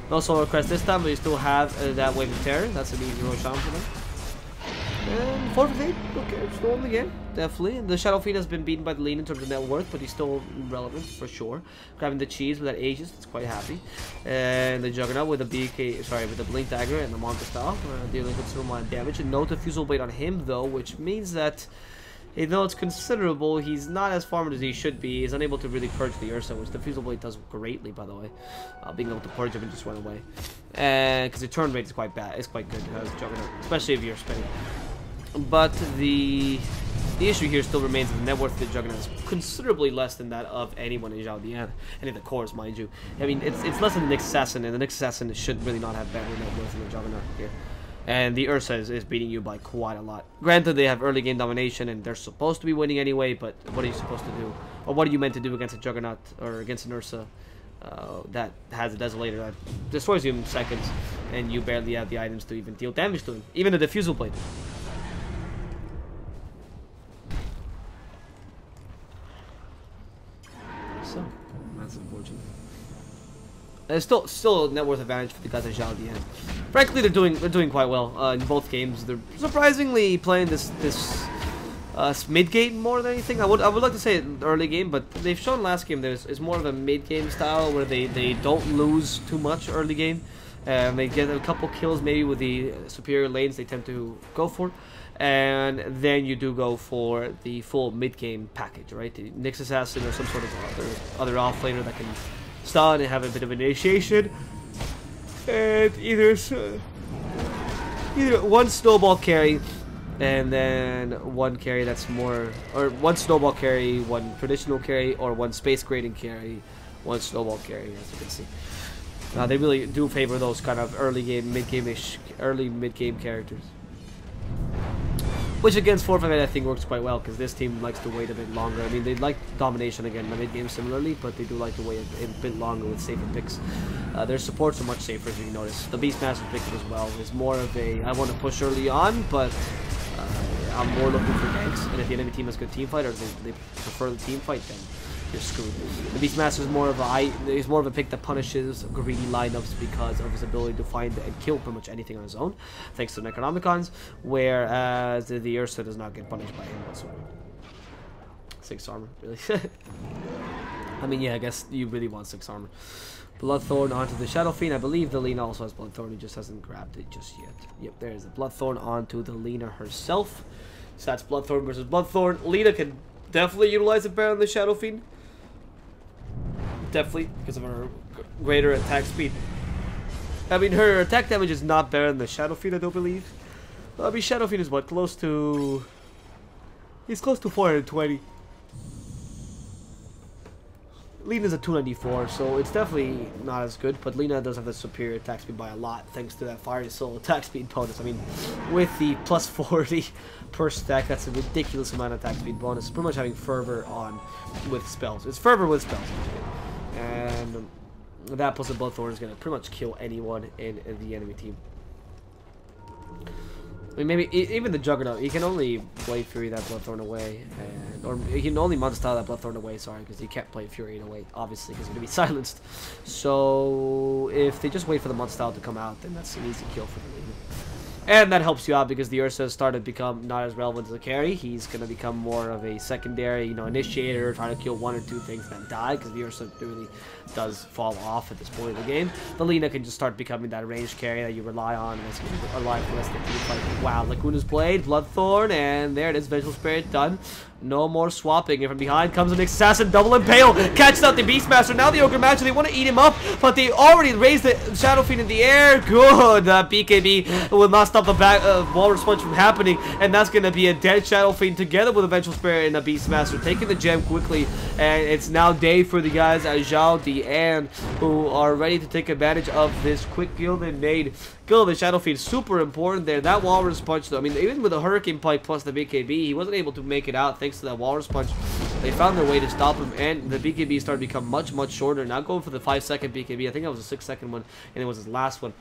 No solar crest this time, but you still have that wave of terror. That's an easy Roshan for them. And 458, okay, still in the game, definitely. The Shadow Fiend has been beaten by the Lean in terms of net worth, but he's still relevant for sure. Grabbing the cheese with that Aegis, it's quite happy. And the Juggernaut with the with the Blink Dagger and the Monka style, dealing considerable amount of damage. And no Diffusal Blade on him though, which means that even though it's considerable, he's not as farmed as he should be. He's unable to really purge the Ursa, which the Diffusal Blade does greatly, by the way. Being able to purge him and just run away. And because the turn rate is quite bad, it's quite good as Juggernaut, especially if you're spinning. But the issue here still remains that the net worth of the Juggernaut is considerably less than that of anyone in XIAODIAN, and in the cores, mind you. I mean, it's less than the Nyx Assassin, and the Nyx Assassin should really not have better net worth than the Juggernaut here. And the Ursa is beating you by quite a lot. Granted, they have early game domination, and they're supposed to be winning anyway, but what are you supposed to do? Or what are you meant to do against a Juggernaut, or against an Ursa that has a Desolator that destroys you in seconds, and you barely have the items to even deal damage to him? Even the Diffusal Blade. So that's unfortunate. It's still a net worth advantage for the guys at XIAODIAN. Frankly, they're doing quite well in both games. They're surprisingly playing this mid game more than anything. I would like to say early game, but they've shown last game it's more of a mid game style where they don't lose too much early game. They get a couple kills maybe with the superior lanes they tend to go for. And then you do go for the full mid-game package, right? The Nyx Assassin or some sort of other off-laner that can stun and have a bit of initiation. And either one snowball carry, and then one carry that's more... Or one snowball carry, one traditional carry, or one space grading carry, one snowball carry, as you can see. They really do favor those kind of early-game, mid-game-ish, early mid-game characters. Which against 458 I think works quite well, because this team likes to wait a bit longer. I mean, they like domination again in the mid-game similarly, but they do like to wait a bit longer with safer picks. Their supports are much safer, as you notice. The Beastmaster pick as well is more of a, I want to push early on, but I'm more looking for ganks. And if the enemy team has good team fight, or they prefer the team fight, then you're screwed. The Beastmaster is more of a pick that punishes greedy lineups because of his ability to find and kill pretty much anything on his own, thanks to Necronomicons, whereas the Ursa does not get punished by him whatsoever. 6 armor, really. I mean, yeah, I guess you really want 6 armor. Bloodthorn onto the Shadow Fiend. I believe the Lina also has Bloodthorn, he just hasn't grabbed it just yet. Yep, there's the Bloodthorn onto the Lina herself. So that's Bloodthorn versus Bloodthorn. Lina can definitely utilize it better than the Shadow Fiend. Definitely, because of her greater attack speed. I mean, her attack damage is not better than the Shadow Fiend, I don't believe. I mean, Shadow Fiend is what? Close to... He's close to 420. Lina's at 294, so it's definitely not as good, but Lina does have the superior attack speed by a lot, thanks to that Fiery Soul attack speed bonus. I mean, with the plus 40 per stack, that's a ridiculous amount of attack speed bonus. It's pretty much having Fervor on with spells. It's Fervor with spells, and that plus the Bloodthorn is going to pretty much kill anyone in the enemy team. I mean, maybe even the Juggernaut, he can only Blade Fury that Bloodthorn away, or he can only Monster that Bloodthorn away, sorry, because he can't play Fury it away, obviously, because he's going to be silenced. So, if they just wait for the Monster to come out, then that's an easy kill for the Legion. and that helps you out because the Ursa has started to become not as relevant as a carry. He's going to become more of a secondary, you know, initiator, trying to kill 1 or 2 things and then die, because the Ursa really does fall off at this point in the game. The Lina can just start becoming that ranged carry that you rely on, and it's going to rely for the rest of the team fight. Wow, Lacuna's played, Bloodthorn, and there it is, Vengeful Spirit done. No more swapping, and from behind comes an Assassin, double impale, catches out the Beastmaster. Now the Ogre Magi, they want to eat him up, but they already raised the Shadow Fiend in the air. Good, BKB will not stop the Walrus Punch from happening, and that's going to be a dead Shadow Fiend together with a Vengeful Spirit and a Beastmaster, taking the gem quickly, and it's now day for the guys at XIAODIAN, who are ready to take advantage of this quick kill they made. Kill the Shadow Fiend, super important there. That Walrus Punch, though, I mean, even with the Hurricane Pike plus the BKB, he wasn't able to make it out thanks to that Walrus Punch. They found their way to stop him, and the BKB started to become much, much shorter. Now going for the 5-second BKB. I think that was a 6-second one, and it was his last one.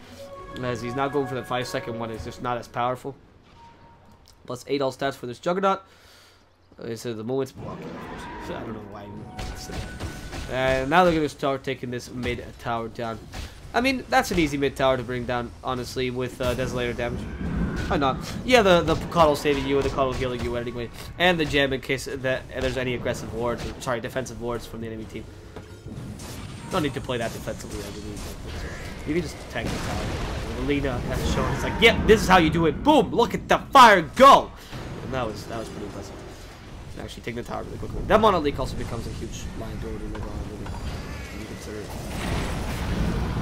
As he's not going for the 5-second one, it's just not as powerful. Plus 8 all stats for this Juggernaut. So the movement's blocking, of course. So I don't know why I said that. And now they're going to start taking this mid tower down. I mean, that's an easy mid tower to bring down, honestly, with Desolator damage. Why not? Yeah, the Coddle saving you, and the Coddle healing you anyway, and the gem in case that there's any aggressive wards, or, sorry, defensive wards from the enemy team. Don't need to play that defensively, I believe. You can just tank the tower. Lina has shown it's like, yep, this is how you do it. Boom! Look at the fire go! And that was pretty impressive. Actually, take the tower really quickly. That Mono Leak also becomes a huge line door to live on, really consider it.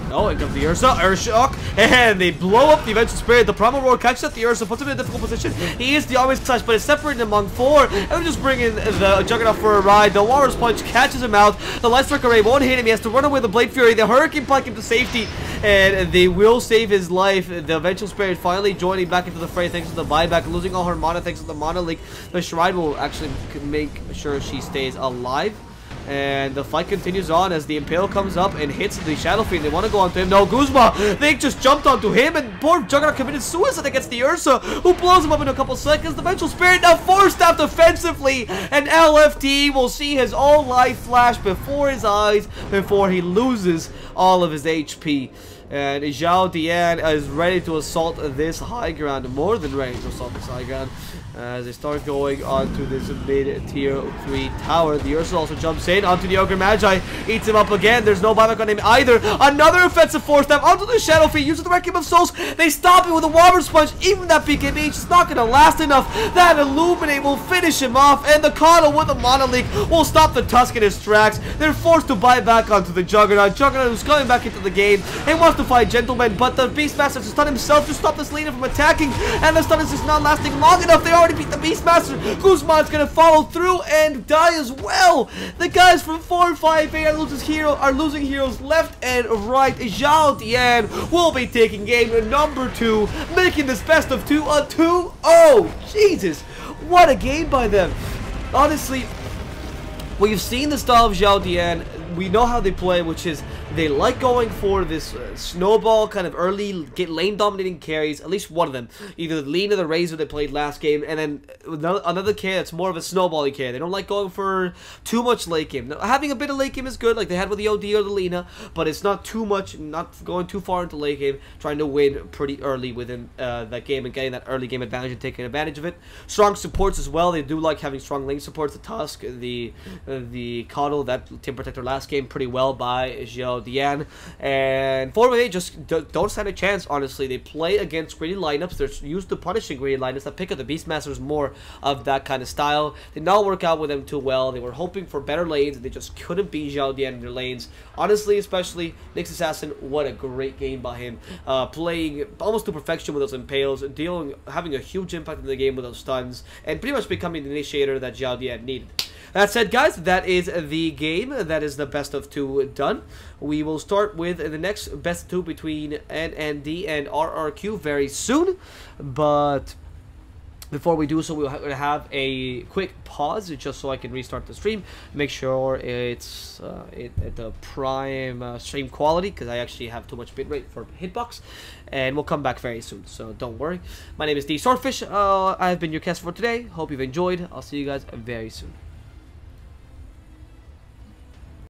Oh, it comes the Ursa, Urshock, and they blow up the Vengeful Spirit. The Primal Roar catches up the Ursa, puts him in a difficult position. He is the Always Slash, but it's separated among 4. And we just bring in the Juggernaut for a ride. The Walrus Punch catches him out. The Light Strike Array won't hit him. He has to run away with the Blade Fury. The Hurricane Pike him to safety, and they will save his life. The Vengeful Spirit finally joining back into the fray thanks to the buyback, losing all her mana thanks to the Mana Leak. The Shrine will actually make sure she stays alive. And the fight continues on as the Impale comes up and hits the Shadow Fiend. They want to go onto him. No, Guzma, they just jumped onto him, and poor Juggernaut committed suicide against the Ursa, who blows him up in a couple seconds. The Vengeful Spirit now forced out defensively, and LFT will see his own life flash before his eyes before he loses all of his HP. And XIAODIAN is ready to assault this high ground, more than ready to assault this high ground, as they start going onto this mid-tier 3 tower. The Ursa also jumps in onto the Ogre Magi, eats him up again. There's no buyback on him either. Another offensive force stab onto the Shadow Fiend, uses the Requiem of Souls. They stop him with a Walrus Punch. Even that BKB is just not going to last enough. That Illuminate will finish him off, and the Coddle with a Mana Leak will stop the Tusk in his tracks. They're forced to buy back onto the Juggernaut. Juggernaut who's coming back into the game and wants to fight Gentleman, but the Beastmaster to stun himself to stop this Lina from attacking, and the stun is just not lasting long enough. They already beat the Beastmaster. Guzman's gonna follow through and die as well. The guys from 4 and 5A are losing heroes left and right. XIAODIAN will be taking game number 2, making this best of 2 a 2-0. Jesus, what a game by them. Honestly, we've seen the style of XIAODIAN. We know how they play, which is they like going for this snowball kind of early, get lane dominating carries. At least one of them, either the Lina or the Razor they played last game, and then another carry that's more of a snowbally carry. They don't like going for too much late game. Now, having a bit of late game is good, like they had with the OD or the Lina, but it's not too much, not going too far into late game, trying to win pretty early within that game and getting that early game advantage and taking advantage of it. Strong supports as well. They do like having strong lane supports. The Tusk, the Coddle, that Team Protector last game pretty well by XIAODIAN. And 4-8 just don't stand a chance, honestly. They play against greedy lineups. They're used to punishing greedy lineups. That pick of the Beastmaster is more of that kind of style. Did not work out with them too well. They were hoping for better lanes, and they just couldn't beat XIAODIAN in their lanes. Honestly, especially Nyx Assassin, what a great game by him. Playing almost to perfection with those impales, having a huge impact in the game with those stuns, and pretty much becoming the initiator that XIAODIAN needed. That said, guys, that is the game. That is the best of 2 done. We will start with the next best of 2 between NND and RRQ very soon. But before we do so, we'll have a quick pause just so I can restart the stream. Make sure it's at the prime stream quality, because I actually have too much bitrate for hitbox. And we'll come back very soon, so don't worry. My name is DSwordfish. I've been your guest for today. Hope you've enjoyed. I'll see you guys very soon.